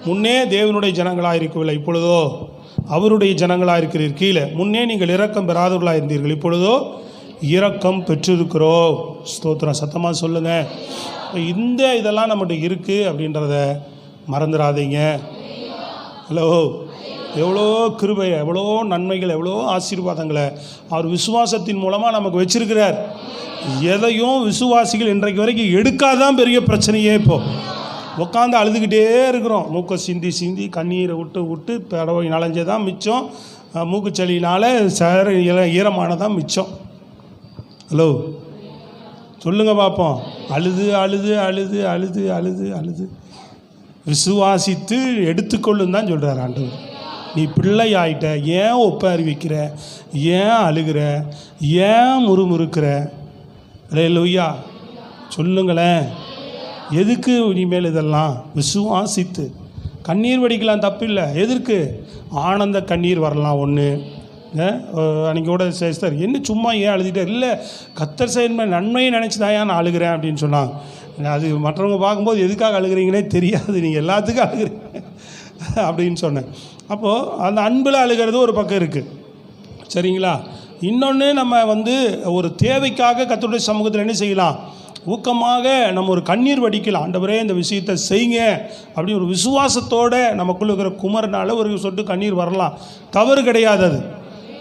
முன்னே தேவனுடைய ஜனங்களாக இருக்கவில்லை, இப்பொழுதோ அவருடைய ஜனங்களாக இருக்கிறீர். கீழே முன்னே நீங்கள் இரக்கம் பெறாதவர்களாக இருந்தீர்கள், இப்பொழுதோ இரக்கம் பெற்றிருக்கிறோம். ஸ்தோத்திரம். சத்தமாக சொல்லுங்கள். இந்த இதெல்லாம் நம்மகிட்ட இருக்குது அப்படின்றத மறந்துடாதீங்க. ஹலோ. எவ்வளோ கிருபை, எவ்வளோ நன்மைகள், எவ்வளோ ஆசீர்வாதங்களை அவர் விசுவாசத்தின் மூலமாக நமக்கு வச்சிருக்கிறார். எதையும் விசுவாசிகள் இன்றைக்கு வரைக்கும் எடுக்காதான் பெரிய பிரச்சனையே. இப்போது உட்காந்து அழுதுகிட்டே இருக்கிறோம். மூக்கை சிந்தி சிந்தி கண்ணீரை விட்டு விட்டு தடவை நனைஞ்சதான் மிச்சம். மூக்குச்சளினால் ஈரமானதான் மிச்சம். ஹலோ சொல்லுங்க பார்ப்போம். அழுது அழுது அழுது அழுது அழுது அழுது விசுவாசித்து எடுத்துக்கொள்ளுன்னு தான் சொல்கிறார் ஆண்டவர். நீ பிள்ளை ஆயிட்ட, ஏன் ஒப்ப அறிவிக்கிற, ஏன் அழுகிற, ஏன் முறுமுறுக்கிற? அல்லேலூயா சொல்லுங்களேன். எதுக்கு இனிமேல் இதெல்லாம்? விசுவாசித்து கண்ணீர் வடிக்கலாம், தப்பில்லை. எதற்கு? ஆனந்த கண்ணீர் வரலாம். ஒன்று அன்றைக்கி கூட சார் என்ன சும்மா ஏன் அழுதுகிட்டே? இல்லை, கர்த்தர் செய்ய நன்மையை நினச்சி தான் நான் அழுகிறேன் அப்படின்னு சொன்னாங்க. அது மற்றவங்க பார்க்கும்போது எதுக்காக அழுகிறீங்கன்னே தெரியாது, நீங்கள் எல்லாத்துக்கும் அழுகிறீங்க அப்படின்னு சொன்னேன். அப்போது அந்த அன்பில் அழுகிறது ஒரு பக்கம் இருக்குது. சரிங்களா? இன்னொன்று நம்ம ஒரு தேவைக்காக கர்த்தருடைய சமூகத்தில் என்ன செய்யலாம்? ஊக்கமாக நம்ம ஒரு கண்ணீர் வடிக்கலாம். ஆண்டவரே இந்த விஷயத்தை செய்யுங்க அப்படின்னு ஒரு விசுவாசத்தோடு நமக்குள்ள இருக்கிற குமரனால் ஒரு சொட்டு கண்ணீர் வரலாம். தவறு கிடையாது. அது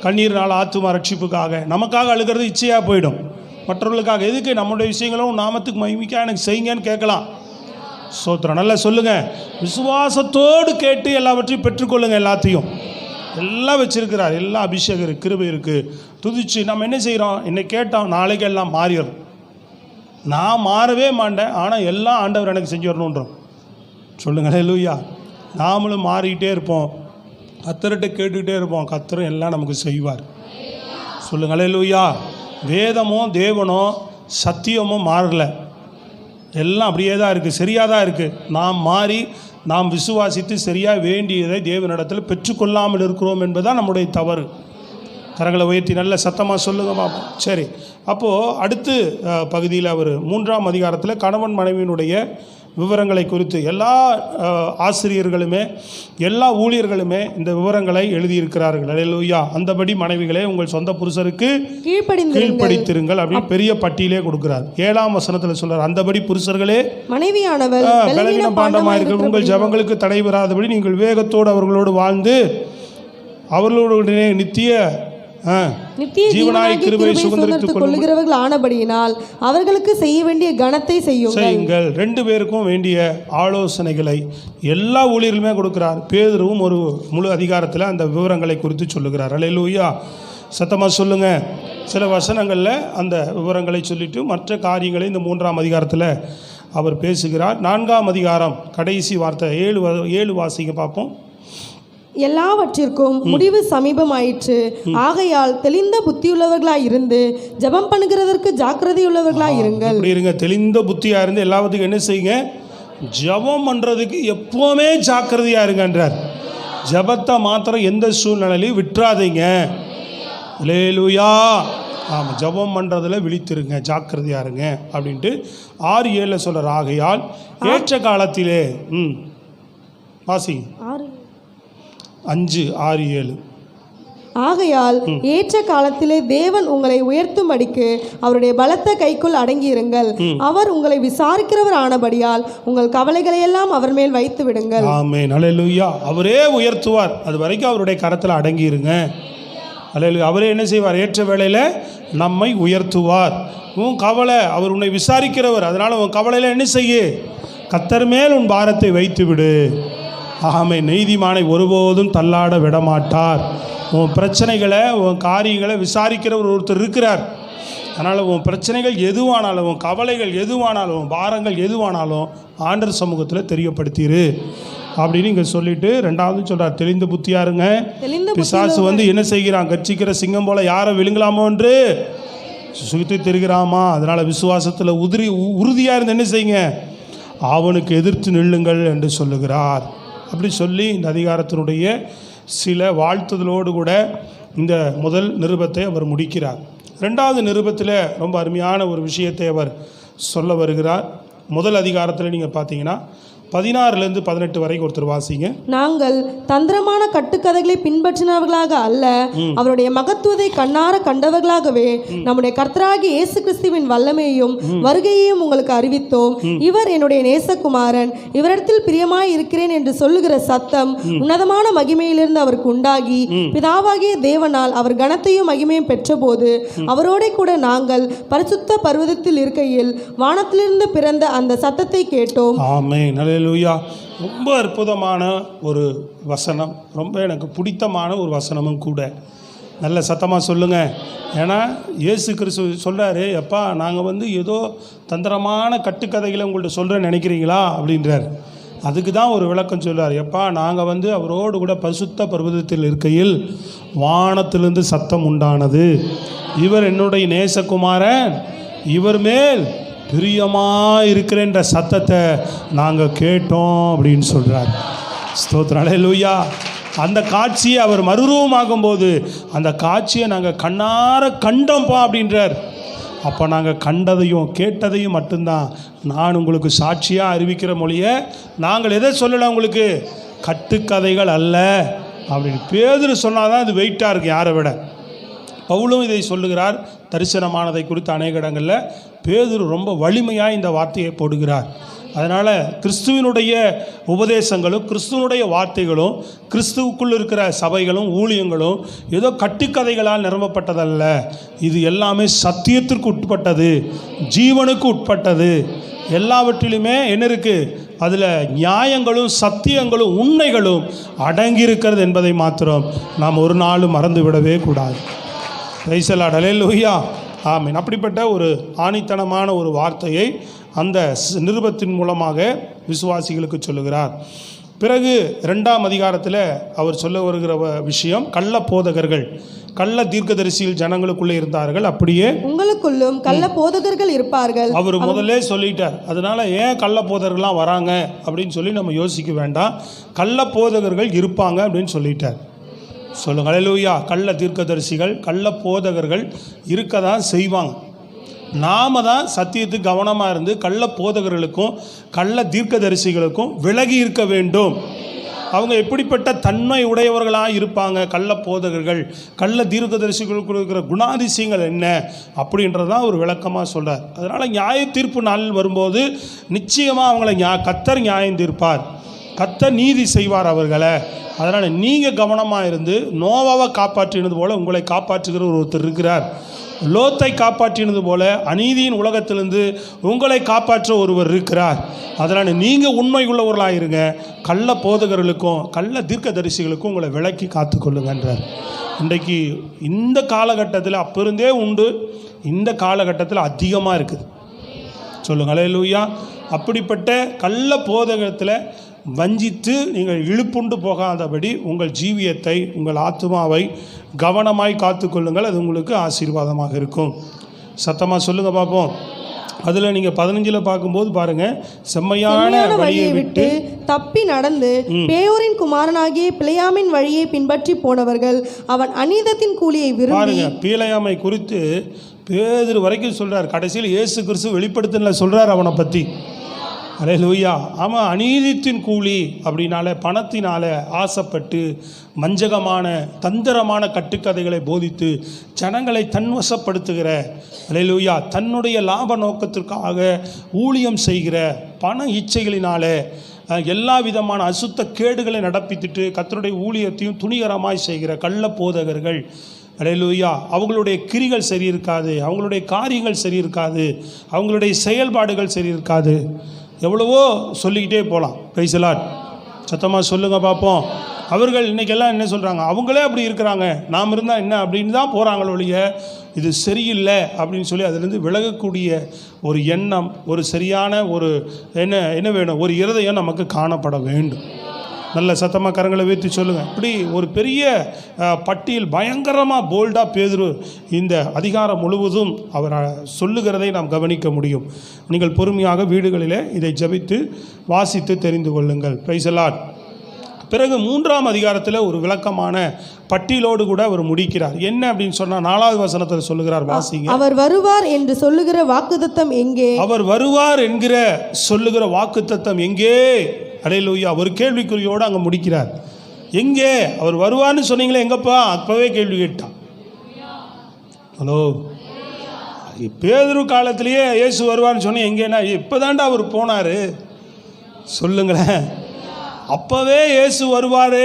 கண்ணீர்னால் ஆத்தும ரட்சிப்புக்காக நமக்காக அழுகிறது இச்சையாக போயிடும். மற்றவர்களுக்காக எதுக்கு? நம்மளுடைய விஷயங்களும் நாமத்துக்கு மகிமைக்காக எனக்கு செய்யுங்கன்னு கேட்கலாம். சோத்திரம். நல்லா சொல்லுங்கள். விசுவாசத்தோடு கேட்டு எல்லாவற்றையும் பெற்றுக்கொள்ளுங்கள். எல்லாத்தையும் எல்லாம் வச்சிருக்கிறார். எல்லாம் அபிஷேகம் இருக்குது, கிருபை இருக்குது. துதிச்சு நம்ம என்ன செய்கிறோம்? என்னை கேட்டோம், நாளைக்கு எல்லாம் மாறிடும். நான் மாறவே மாட்டேன், ஆனால் எல்லாம் ஆண்டவர் எனக்கு செஞ்சு வரணுன்றோம். சொல்லுங்கள். அல்லேலூயா. நாமளும் மாறிக்கிட்டே இருப்போம், கர்த்தர்கிட்ட கேட்டுக்கிட்டே இருப்போம், கர்த்தரும் எல்லாம் நமக்கு செய்வார். சொல்லுங்கள். அல்லேலூயா. வேதமோ தேவனோ சத்தியமோ மாறலை, எல்லாம் அப்படியே தான் இருக்குது, சரியாக தான் இருக்குது. நாம் மாறி நாம் விசுவாசித்து சரியாக வேண்டியதை தேவனிடத்தில் பெற்றுக்கொள்ளாமல் இருக்கிறோம் என்பதுதான் நம்முடைய தவறு. கரங்களை உயர்த்தி நல்ல சத்தமாக சொல்லுங்க பாப்போம். சரி. அப்போது அடுத்து பகுதியில் அவர் 3ஆம் அதிகாரத்தில் கணவன் மனைவியினுடைய விவரங்களை குறித்து எல்லா ஆசிரியர்களுமே எல்லா ஊழியர்களுமே இந்த விவரங்களை எழுதியிருக்கிறார்கள். அல்லேலூயா. அந்தபடி மனைவிகளே உங்கள் சொந்த புருஷருக்கு கீழ்ப்படித்திருங்கள் அப்படின்னு பெரிய பட்டியலே கொடுக்கிறார். 7ஆம் வசனத்தில் சொல்றார், அந்தபடி புருஷர்களே மனைவியானவள் பலவீன பாண்டமாயிருக்கிற உங்கள் ஜபங்களுக்கு தடை வராதபடி நீங்கள் வேகத்தோடு அவர்களோடு வாழ்ந்து அவர்களுடைய நித்திய ஜீவனாய் கிருபையை சுதந்தரித்துக் கொள்ளுகிறவர்கள் ஆனபடியினால் அவர்களுக்கு செய்ய வேண்டிய கணத்தை செய்யுங்கள். 2 பேருக்கும் வேண்டிய ஆலோசனைகளை எல்லா ஊழியர்களுமே கொடுக்கிறார். பேதுருவும் ஒரு முழு அதிகாரத்தில் அந்த விவரங்களை குறித்து சொல்லுகிறார். அல்லேலூயா. சத்தமாக சொல்லுங்க. சில வசனங்களில் அந்த விவரங்களை சொல்லிட்டு மற்ற காரியங்களை இந்த 3ஆம் அதிகாரத்தில் அவர் பேசுகிறார். 4ஆம் அதிகாரம் கடைசி வார்த்தை 7 வாசிங்க பார்ப்போம். எல்லாவற்றிற்கும் முடிவு சமீபமாயிற்று. ஆகையால் தெளிந்த புத்தியுள்ளவர்களாய் இருந்து ஜெபம் பண்ணுகிறதற்கு ஜாக்கிரதையுள்ளவர்களாய் இருங்கள். இருங்க. தெளிந்த புத்தியா இருந்து எல்லாத்துக்கும் என்ன செய்யுங்க? ஜெபம் பண்றதுக்கு எப்பவுமே ஜாக்கிரதையா இருங்கன்றார். ஜெபத்தை மாத்திரம் எந்த சூழ்நிலையிலும் விட்டுறாதீங்க. அல்லேலூயா. ஆமாம், ஜெபம் பண்ணுறதுல விழித்திருங்க, ஜாக்கிரதையா இருங்க அப்படின்ட்டு 6:7 சொல்கிறார். ஆகையால் ஏற்ற காலத்திலே வாசிங்க 5:6-7. ஆகையால் ஏற்ற காலத்திலே தேவன் உங்களை உயர்த்தும்படிக்கு அவருடைய பலத்த கைக்குள் அடங்கியிருங்கள். அவர் உங்களை விசாரிக்கிறவர் ஆனபடியால் உங்கள் கவலைகளை எல்லாம் அவர் மேல் வைத்து விடுங்கள். ஆமென், அல்லேலூயா. அவரே உயர்த்துவார், அது வரைக்கும் அவருடைய கரத்தில் அடங்கியிருங்க. அல்லேலூயா. அவரே என்ன செய்வார்? ஏற்ற வேளையில் நம்மை உயர்த்துவார். உன் கவலை, அவர் உன்னை விசாரிக்கிறவர், அதனால் உன் கவலையில் என்ன செய்ய? கர்த்தர் மேல் உன் பாரத்தை வைத்து விடு. ஆமென். நீதிமானை ஒருபோதும் தள்ளாட விடமாட்டார். உன் பிரச்சனைகளை, உன் காரியங்களை விசாரிக்கிறவர் ஒருத்தர் இருக்கிறார். அதனால் உன் பிரச்சனைகள் எதுவானாலும், உன் கவலைகள் எதுவானாலும், உன் பாரங்கள் எதுவானாலும் ஆண்டவர் சமூகத்தில் தெரியப்படுத்திடு அப்படின்னு இங்கே சொல்லிட்டு 2வது சொல்கிறார், தெளிந்த புத்தியா இருங்க. பிசாசு என்ன செய்கிறான்? கர்ச்சிக்கிற சிங்கம் போல யாரை விழுங்கலாமோ என்று சுற்றி திரிகிறாமா. அதனால் விசுவாசத்தில் உறுதியாக இருந்து என்ன செய்யுங்க? அவனுக்கு எதிர்த்து நில்லுங்கள் என்று சொல்லுகிறார். அப்படி சொல்லி இந்த அதிகாரத்தினுடைய சில வாழ்த்துதலோடு கூட இந்த முதல் நிருபத்தை அவர் முடிக்கிறார். 2வது நிருபத்தில் ரொம்ப அருமையான ஒரு விஷயத்தை அவர் சொல்ல வருகிறார். முதல் அதிகாரத்தில் நீங்கள் பார்த்தீங்கன்னா 16 18 வரைக்கும் ஒருத்தர் வாசிங்க. நாங்கள் தந்திரமான கட்டுக்கதைகளை பின்பற்றினவர்களாக அல்ல, அவருடைய மகத்துவத்தை கண்ணார கண்டவர்களாகவே நம்முடைய கர்த்தராகிய இயேசு கிறிஸ்துவின் வல்லமையையும் வருகையையும் உங்களுக்கு அறிவித்தோம். இவர் என்னுடைய நேசகுமாரன், இவரிடத்தில் பிரியமாய் இருக்கிறேன் என்று சொல்லுகிற சத்தம் உன்னதமான மகிமையிலிருந்து அவருக்கு உண்டாகி பிதாவாகிய தேவனால் அவர் கனத்தையும் மகிமையும் பெற்றபோது அவரோட கூட நாங்கள் பரிசுத்த பர்வதத்தில் இருக்கையில் வானத்திலிருந்து பிறந்த அந்த சத்தத்தை கேட்டோம். ஆமென், அல்லேலூயா. ரொம்ப அற்புதமான ஒரு வசனம், ரொம்ப எனக்கு பிடித்தமான ஒரு வசனமும் கூட. நல்ல சத்தமாக சொல்லுங்கள். ஏன்னா இயேசு கிறிஸ்து சொல்கிறாரு, எப்பா நாங்கள் ஏதோ தந்திரமான கட்டுக்கதைகளை உங்கள்கிட்ட சொல்கிறேன்னு நினைக்கிறீங்களா அப்படின்றார். அதுக்கு தான் ஒரு விளக்கம் சொல்கிறார். எப்பா நாங்கள் அவரோடு கூட பரிசுத்த பர்வதத்தில் இருக்கையில் வானத்திலிருந்து சத்தம் உண்டானது, இவர் என்னுடைய நேசகுமாரன், இவர் மேல் பிரியமாக இருக்கிறன்ற சத்தத்தை நாங்கள் கேட்டோம் அப்படின்னு சொல்கிறார். ஸ்தோத்திரம், அல்லேலூயா. அந்த காட்சியை அவர் மறுரூபமாகும்போது அந்த காட்சியை நாங்கள் கண்ணார கண்டோம்ப்பா அப்படின்றார். அப்போ நாங்கள் கண்டதையும் கேட்டதையும் மட்டும்தான் நான் உங்களுக்கு சாட்சியாக அறிவிக்கிற மொழியை நாங்கள் எதை சொல்லலை, உங்களுக்கு கட்டுக்கதைகள் அல்ல அப்படின்னு பேதுரு சொன்னால் தான் அது வெயிட்டாக இருக்குது யாரை விட. பவுலும் இதை சொல்லுகிறார். தரிசனமானதை குறித்து அநேக இடங்களில் பேதுரு ரொம்ப வலிமையாக இந்த வார்த்தையை போடுகிறார். அதனால் கிறிஸ்துவனுடைய உபதேசங்களும் கிறிஸ்துவனுடைய வார்த்தைகளும் கிறிஸ்துவுக்குள் இருக்கிற சபைகளும் ஊழியங்களும் ஏதோ கட்டுக்கதைகளால் நிரம்பப்பட்டதல்ல. இது எல்லாமே சத்தியத்திற்கு உட்பட்டது, ஜீவனுக்கு உட்பட்டது. எல்லாவற்றிலுமே என்ன இருக்குது? அதில் நியாயங்களும் சத்தியங்களும் உண்மைகளும் அடங்கியிருக்கிறது என்பதை மாத்திரம் நாம் ஒரு நாளும் மறந்து விடவே கூடாது. பிரைஸ் தி லார்ட், அல்லேலூயா, ஆமென். அப்படிப்பட்ட ஒரு ஆணித்தனமான ஒரு வார்த்தையை அந்த நிருபத்தின் மூலமாக விசுவாசிகளுக்கு சொல்லுகிறார். பிறகு 2ஆம் அதிகாரத்தில் அவர் சொல்ல வருகிற விஷயம், கள்ள போதகர்கள், கள்ள தீர்க்கதரிசிகள் ஜனங்களுக்குள்ளே இருந்தார்கள், அப்படியே உங்களுக்குள்ளும் கள்ள போதகர்கள் இருப்பார்கள். அவர் முதல்ல சொல்லிட்டார். அதனால ஏன் கள்ள போதகர்கள்லாம் வராங்க அப்படின்னு சொல்லி நம்ம யோசிக்க வேண்டாம். கள்ள போதகர்கள் இருப்பாங்க அப்படின்னு சொல்லிட்டார். சொல்லுங்க, அல்லேலூயா. கள்ள தீர்க்கதரிசிகள், கள்ள போதகர்கள் இருக்க தான் செய்வாங்க. நாம தான் சத்தியத்துக்கு கவனமாக இருந்து கள்ள போதகர்களுக்கும் கள்ள தீர்க்கதரிசிகளுக்கும் விலகி இருக்க வேண்டும். அவங்க எப்படிப்பட்ட தன்மை உடையவர்களாக இருப்பாங்க? கள்ள போதகர்கள், கள்ள தீர்க்கதரிசிகளுக்கு இருக்கிற குணாதிசயங்கள் என்ன அப்படின்றதான் ஒரு விளக்கமாக சொல்கிறார். அதனால் நியாய தீர்ப்பு நாள் வரும்போது நிச்சயமாக அவங்கள கர்த்தர் நியாயம் தீர்ப்பார், கர்த்தர் நீதி செய்வார் அவர்களை. அதனால் நீங்கள் கவனமாக இருந்து நோவாவை காப்பாற்றினது போல் உங்களை காப்பாற்றுகிற ஒருத்தர் இருக்கிறார். லோத்தை காப்பாற்றினது போல அநீதியின் உலகத்திலிருந்து உங்களை காப்பாற்ற ஒருவர் இருக்கிறார். அதனால் நீங்கள் உண்மை உள்ளவர்களாக இருங்க. கள்ள போதகர்களுக்கும் கள்ள தீர்க்கதரிசிகளுக்கும் உங்களை விலக்கி காத்துக்கொள்ளுங்கன்றார். இன்றைக்கு இந்த காலகட்டத்தில் அப்போ இருந்தே உண்டு, இந்த காலகட்டத்தில் அதிகமாக இருக்குது. சொல்லுங்க, அல்லேலூயா. அப்படிப்பட்ட கள்ள போதகத்தில் வஞ்சித்து நீங்கள் இழுப்புண்டு போகாதபடி உங்கள் ஜீவியத்தை, உங்கள் ஆத்மாவை கவனமாய் காத்துக்கொள்ளுங்கள். அது உங்களுக்கு ஆசீர்வாதமாக இருக்கும். சத்தமாக சொல்லுங்கள் பார்ப்போம். அதில் நீங்கள் 15 பார்க்கும்போது பாருங்கள், செம்மையான வழியை விட்டு தப்பி நடந்து பேயோரின் குமாரனாகிய பிலேயாமின் வழியை பின்பற்றி போனவர்கள் அவன் அநீதத்தின் கூலியை விரும்பி. பாருங்க, பிலேயாமை குறித்து பேதுரு வரைக்கும் சொல்கிறார். கடைசியில் இயேசு கிறிஸ்து வெளிப்படுத்தின சொல்கிறார் அவனை பற்றி. அல்லேலூயா. ஆமாம், அநீதித்தின் கூலி அப்படின்னால பணத்தினால ஆசைப்பட்டு மஞ்சகமான தந்திரமான கட்டுக்கதைகளை போதித்து ஜனங்களை தன்வசப்படுத்துகிற, அல்லேலூயா, தன்னுடைய லாப நோக்கத்திற்காக ஊழியம் செய்கிற பண இச்சைகளினால எல்லா விதமான அசுத்த கேடுகளை நடப்பித்துட்டு கர்த்தருடைய ஊழியத்தையும் துணிகரமாய் செய்கிற கள்ள போதகர்கள், அல்லேலூயா, அவங்களுடைய கிரிகள் சரி இருக்காது, அவங்களுடைய காரியங்கள் சரி இருக்காது, அவங்களுடைய செயல்பாடுகள் சரி இருக்காது. எவ்வளவோ சொல்லிக்கிட்டே போகலாம். Price the Lord. சத்தமாக சொல்லுங்கள் பார்ப்போம். அவர்கள் இன்றைக்கெல்லாம் என்ன சொல்கிறாங்க, அவங்களே அப்படி இருக்கிறாங்க, நாம் இருந்தால் என்ன அப்படின்னு தான் போகிறாங்களோ ஒழிய இது சரியில்லை அப்படின்னு சொல்லி அதிலிருந்து விலகக்கூடிய ஒரு எண்ணம், ஒரு சரியான ஒரு என்ன வேணும், ஒரு இருதயம் நமக்கு காணப்பட வேண்டும். நல்ல சத்தமாக கரங்களை உயர்த்தி சொல்லுங்கள். இப்படி ஒரு பெரிய பட்டியல், பயங்கரமாக போல்டாக பேதுரு இந்த அதிகாரம் முழுவதும் அவர் சொல்லுகிறதை நாம் கவனிக்க முடியும். நீங்கள் பொறுமையாக வீடுகளிலே இதை ஜெபித்து வாசித்து தெரிந்து கொள்ளுங்கள். Price the Lord. பிறகு 3ஆம் அதிகாரத்தில் ஒரு விளக்கமான பட்டியலோடு கூட அவர் முடிக்கிறார். என்ன அப்படின்னு சொன்னால் 4வது வசனத்தில் சொல்லுகிறார், வாசிங்க. அவர் வருவார் என்று சொல்லுகிற வாக்குத்தத்தம் எங்கே? அவர் வருவார் என்கிற சொல்லுகிற வாக்குத்தத்தம் எங்கே? அல்லேலூயா. ஒரு கேள்விக்குறியோடு அங்கே முடிக்கிறார். எங்கே அவர் வருவார்னு சொன்னீங்களே, எங்கப்பா? அப்பவே கேள்வி கேட்டான். ஹலோ, பேதுரு காலத்திலேயே இயேசு வருவார்னு சொன்னேன், எங்கேனா இப்போ தாண்டா அவர் போனார் சொல்லுங்களேன். அப்போவே இயேசு வருவார்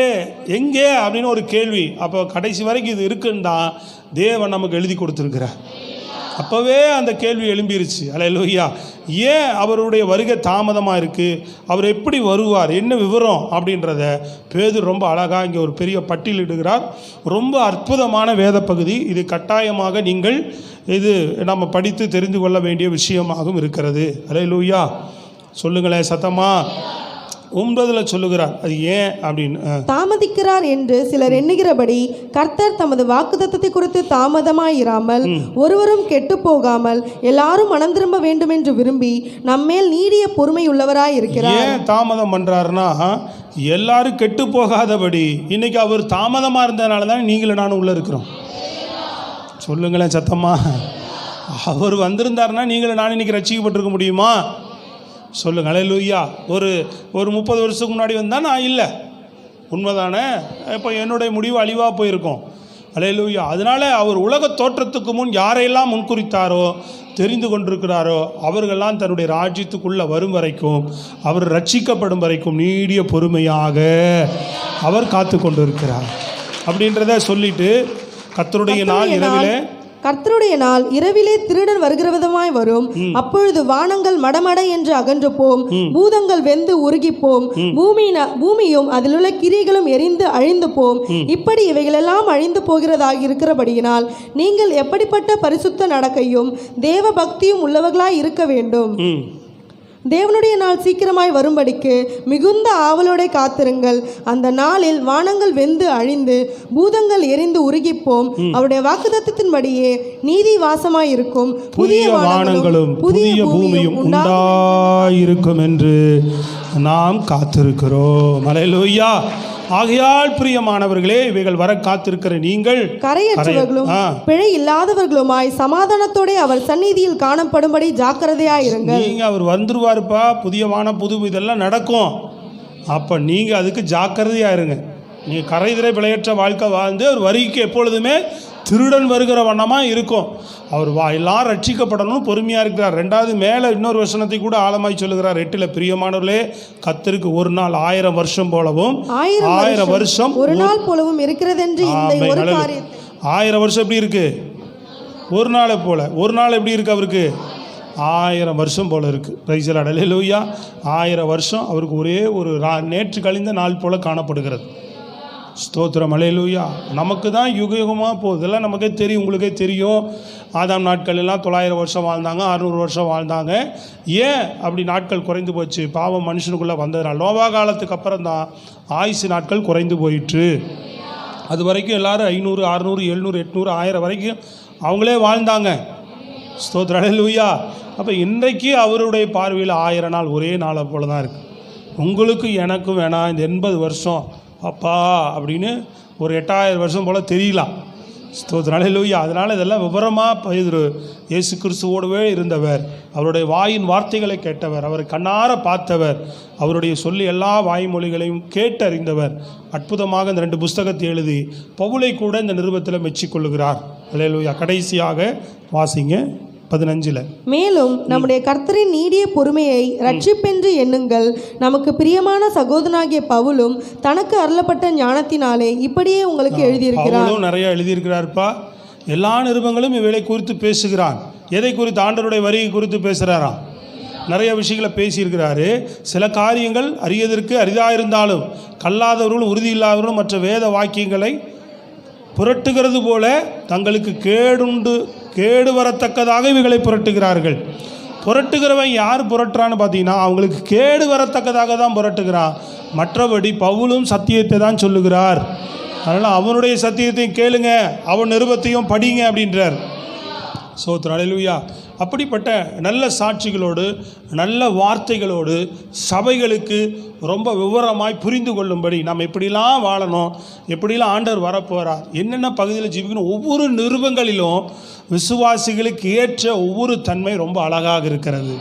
எங்கே அப்படின்னு ஒரு கேள்வி. அப்போ கடைசி வரைக்கும் இது இருக்குன்னு தான் தேவன் நமக்கு எழுதி கொடுத்துருக்கிறார். அப்போவே அந்த கேள்வி எழும்பிருச்சு. அல்லேலூயா. ஏன் அவருடைய வருகை தாமதமாக இருக்குது, அவர் எப்படி வருவார், என்ன விவரம் அப்படின்றத பேதுரு ரொம்ப அழகாக இங்கே ஒரு பெரிய பட்டியலிடுகிறார். ரொம்ப அற்புதமான வேத பகுதி இது. கட்டாயமாக நீங்கள் இது நம்ம படித்து தெரிந்து கொள்ள வேண்டிய விஷயமாகவும் இருக்கிறது. அல்லேலூயா. சொல்லுங்களேன் சத்தமா. 9 சொல்லுகிறார். அது ஏன் அப்படின்னு, தாமதிக்கிறார் என்று சிலர் எண்ணுகிறபடி கர்த்தர் தமது வாக்குத்தத்தத்தை குறித்து தாமதமாயிராமல் ஒருவரும் கெட்டு போகாமல் எல்லாரும் மனம் திரும்ப வேண்டும் என்று விரும்பி நம்மேல் நீடிய பொறுமை உள்ளவராய் இருக்கிறார். ஏன் தாமதம் பண்றாருன்னா, எல்லாரும் கெட்டு போகாதபடி. இன்னைக்கு அவர் தாமதமாக இருந்ததுனால தான் நீங்களும் நானும் உள்ள இருக்கிறோம். சொல்லுங்களேன் சத்தமா. அவர் வந்திருந்தாருன்னா நீங்களும் நானும் இன்னைக்கு ரட்சிக்கப்பட்டிருக்க முடியுமா? சொல்லுங்க. அல்லேலூயா. ஒரு 30 வருஷத்துக்கு முன்னாடி வந்தால் நான் இல்லை, உண்மைதானே? இப்போ என்னுடைய முடிவு அழிவாக போயிருக்கோம். அல்லேலூயா. அதனால் அவர் உலக தோற்றத்துக்கு முன் யாரையெல்லாம் முன்குறித்தாரோ, தெரிந்து கொண்டிருக்கிறாரோ, அவர்களெல்லாம் தன்னுடைய ராஜ்யத்துக்குள்ளே வரும் வரைக்கும், அவர் ரட்சிக்கப்படும் வரைக்கும் நீடிய பொறுமையாக அவர் காத்து கொண்டு இருக்கிறார் அப்படின்றத சொல்லிட்டு, கர்த்தருடைய நாள் இரவிலே திருடன் வருகிற விதமாய் வரும். அப்பொழுது வானங்கள் மடமட என்று அகன்று போம், பூதங்கள் வெந்து உருகி போம், பூமியும் அதிலுள்ள கிரிகளும் எரிந்து அழிந்து போம். இப்படி இவைகளெல்லாம் அழிந்து போகிறதாக இருக்கிறபடியினால் நீங்கள் எப்படிப்பட்ட பரிசுத்த நடக்கையும் தேவ பக்தியும் உள்ளவர்களாய் இருக்க வேண்டும். தேவனுடைய நாள் சீக்கிரமாய் வரும்படிக்கு மிகுந்த ஆவலோட காத்திருங்கள். அந்த நாளில் வானங்கள் வெந்து அழிந்து பூதங்கள் எரிந்து உருகிப்போம். அவருடைய வாக்குத்தத்தத்தின்படியே நீதி வாசமாய் இருக்கும், புதிய வானங்களும் புதிய பூமியும் உண்டாயிருக்கும் என்று நாம் காத்திருக்கிறோம். அல்லேலூயா. ஆகையால் பிரியமானவர்களே, இவைகள் வர காத்திருக்கிற நீங்கள் கரையற்றவர்களும் பிழை இல்லாதவர்களுமாய் சமாதானத்தோட அவர் சந்நிதியில் காணப்படும்படி ஜாக்கிரதையாயிருங்கள். நீங்க அவர் வந்துருவாருப்பா, புதிய வான புது இதெல்லாம் நடக்கும். அப்ப நீங்க அதுக்கு ஜாக்கிரதையா இருங்க. நீங்க கரைதிரை பிழையற்ற வாழ்க்கை வாழ்ந்து அவர் வருகைக்கு எப்பொழுதுமே திருடன் வருகிற வண்ணமாக இருக்கும். அவர் எல்லாம் ரட்சிக்கப்படணும், பொறுமையாக இருக்கிறார். 2வது மேலே இன்னொரு வசனத்தை கூட ஆழமாய் சொல்லுகிறார் 8 பிரியமானவர்களே, கர்த்தருக்கு ஒரு நாள் 1000 வருஷம் போலவும் 1000 வருஷம் ஒரு நாள் போலவும் இருக்கிறது என்று இந்த ஒரு காரியத்தை. 1000 வருஷம் எப்படி இருக்கு? ஒரு நாளை போல. ஒரு நாள் எப்படி இருக்கு? அவருக்கு 1000 வருஷம் போல இருக்கு. Price the Lord. அல்லேலூயா. 1000 வருஷம் அவருக்கு ஒரே ஒரு நேற்று கழிந்த நாள் போல காணப்படுகிறது. ஸ்தோத்திரம். அல்லேலூயா. நமக்கு தான் யுக யுகமாக போகுது. இதெல்லாம் நமக்கே தெரியும், உங்களுக்கே தெரியும். ஆதாம் நாட்கள் எல்லாம் 900 வருஷம் வாழ்ந்தாங்க, 600 வருஷம் வாழ்ந்தாங்க. ஏன் அப்படி நாட்கள் குறைந்து போச்சு? பாவம் மனுஷனுக்குள்ளே வந்ததுனால. நோவா காலத்துக்கு அப்புறம் தான் ஆயுசு நாட்கள் குறைந்து போயிற்று. அது வரைக்கும் எல்லோரும் 500, 600, 700, 800, 1000 வரைக்கும் அவங்களே வாழ்ந்தாங்க. ஸ்தோத்திரம். அல்லேலூயா. அப்போ இன்றைக்கு அவருடைய பார்வையில் 1000 நாள் ஒரே நாளை போல தான் இருக்குது. உங்களுக்கு எனக்கும் வேணாம் இந்த 80 வருஷம் அப்பா அப்படின்னு ஒரு 8000 வருஷம் போல் தெரியலாம். ஸ்தோத்திரம், அல்லேலூயா. அதனால் இதெல்லாம் விவரமாக பேதுரு இயேசு கிறிஸ்துவோடவே இருந்தவர், அவருடைய வாயின் வார்த்தைகளை கேட்டவர், அவரை கண்ணார பார்த்தவர், அவருடைய சொல்லி எல்லா வாய்மொழிகளையும் கேட்டறிந்தவர். அற்புதமாக இந்த 2 புஸ்தகத்தை எழுதி பவுலை கூட இந்த நிருபத்தில் மெச்சிக்கொள்ளுகிறார். அல்லேலூயா. கடைசியாக வாசிங்க 15. மேலும் நம்முடைய கர்த்தரின் நீடிய பொறுமையை ரட்சிப்பென்று எண்ணுங்கள். நமக்கு பிரியமான சகோதரனாகிய பவுலும் தனக்கு அருளப்பட்ட ஞானத்தினாலே இப்படியே உங்களுக்கு எழுதியிருக்கிறார். பவுலும் நிறைய எழுதியிருக்கிறார்ப்பா. எல்லா நிருபங்களும் இவைகளை குறித்து பேசுகிறான். எதை குறித்து? ஆண்டவருடைய வருகை குறித்து பேசுகிறாராம். நிறைய விஷயங்களை பேசியிருக்கிறாரு. சில காரியங்கள் அரியதற்கு அரிதாக இருந்தாலும் கல்லாதவர்களும் உறுதி இல்லாதவர்களும் மற்ற வேத வாக்கியங்களை புரட்டுகிறது போல தங்களுக்கு கேடு வரத்தக்கதாக இவைகளை புரட்டுகிறார்கள். புரட்டுகிறவன் யார் புரட்டுறான்னு பார்த்தீங்கன்னா அவங்களுக்கு கேடு வரத்தக்கதாக தான் புரட்டுகிறான். மற்றபடி பவுலும் சத்தியத்தை தான் சொல்லுகிறார். அதனால் அவனுடைய சத்தியத்தையும் கேளுங்க, அவன் நிருபத்தையும் படிங்க அப்படின்றார். ஸ்தோத்திரம், அல்லேலூயா. அப்படிப்பட்ட நல்ல சாட்சிகளோடு நல்ல வார்த்தைகளோடு சபைகளுக்கு ரொம்ப விவரமாய் புரிந்து கொள்ளும்படி நாம் எப்படிலாம் வாழணும், எப்படிலாம் ஆண்டவர் வரப்போகிறார், என்னென்ன பகுதியில் ஜீவிக்கணும், ஒவ்வொரு நிருபங்களிலும் விசுவாசிகளுக்கு ஏற்ற ஒவ்வொரு தன்மை ரொம்ப அழகாக இருக்கிறது.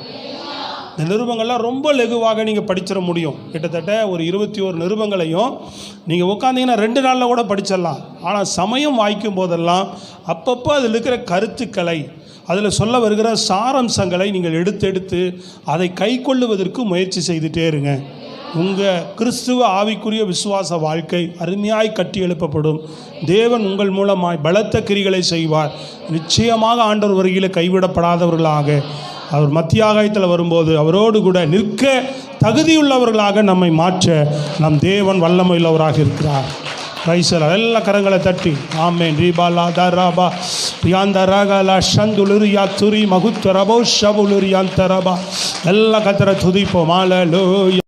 இந்த நிருபங்கள்லாம் ரொம்ப லெகுவாக நீங்கள் படிச்சிட முடியும். கிட்டத்தட்ட ஒரு 21 நிருபங்களையும் நீங்கள் உட்காந்திங்கன்னா 2 நாளில் கூட படிச்சிடலாம். ஆனால் சமயம் வாய்க்கும் போதெல்லாம் அப்பப்போ அதில் இருக்கிற கருத்துக்களை, அதில் சொல்ல வருகிற சாரம்சங்களை நீங்கள் எடுத்து அதை கை கொள்ளுவதற்கு முயற்சி செய்துட்டே இருங்க. உங்கள் கிறிஸ்துவ ஆவிக்குரிய விசுவாச வாழ்க்கை அருமையாய் கட்டி எழுப்பப்படும். தேவன் உங்கள் மூலமாய் பலத்த கிரிகளை செய்வார். நிச்சயமாக ஆண்டவர் வருகையில் கைவிடப்படாதவர்களாக அவர் மத்தியாகாயத்தில் வரும்போது அவரோடு கூட நிற்க தகுதியுள்ளவர்களாக நம்மை மாற்ற நம் தேவன் வல்லமையுள்ளவராக இருக்கிறார். ரைசல் எல்லா கரங்களை தட்டி ஆமேன். ரீபாலா தராபா ரியாந்தரகலா சந்துலுரியா துரி மகுத்தரபோ ஷபுலுரியாந்தரபா எல்லா கத்தரை துதிப்போம். ஹல்லேலூயா.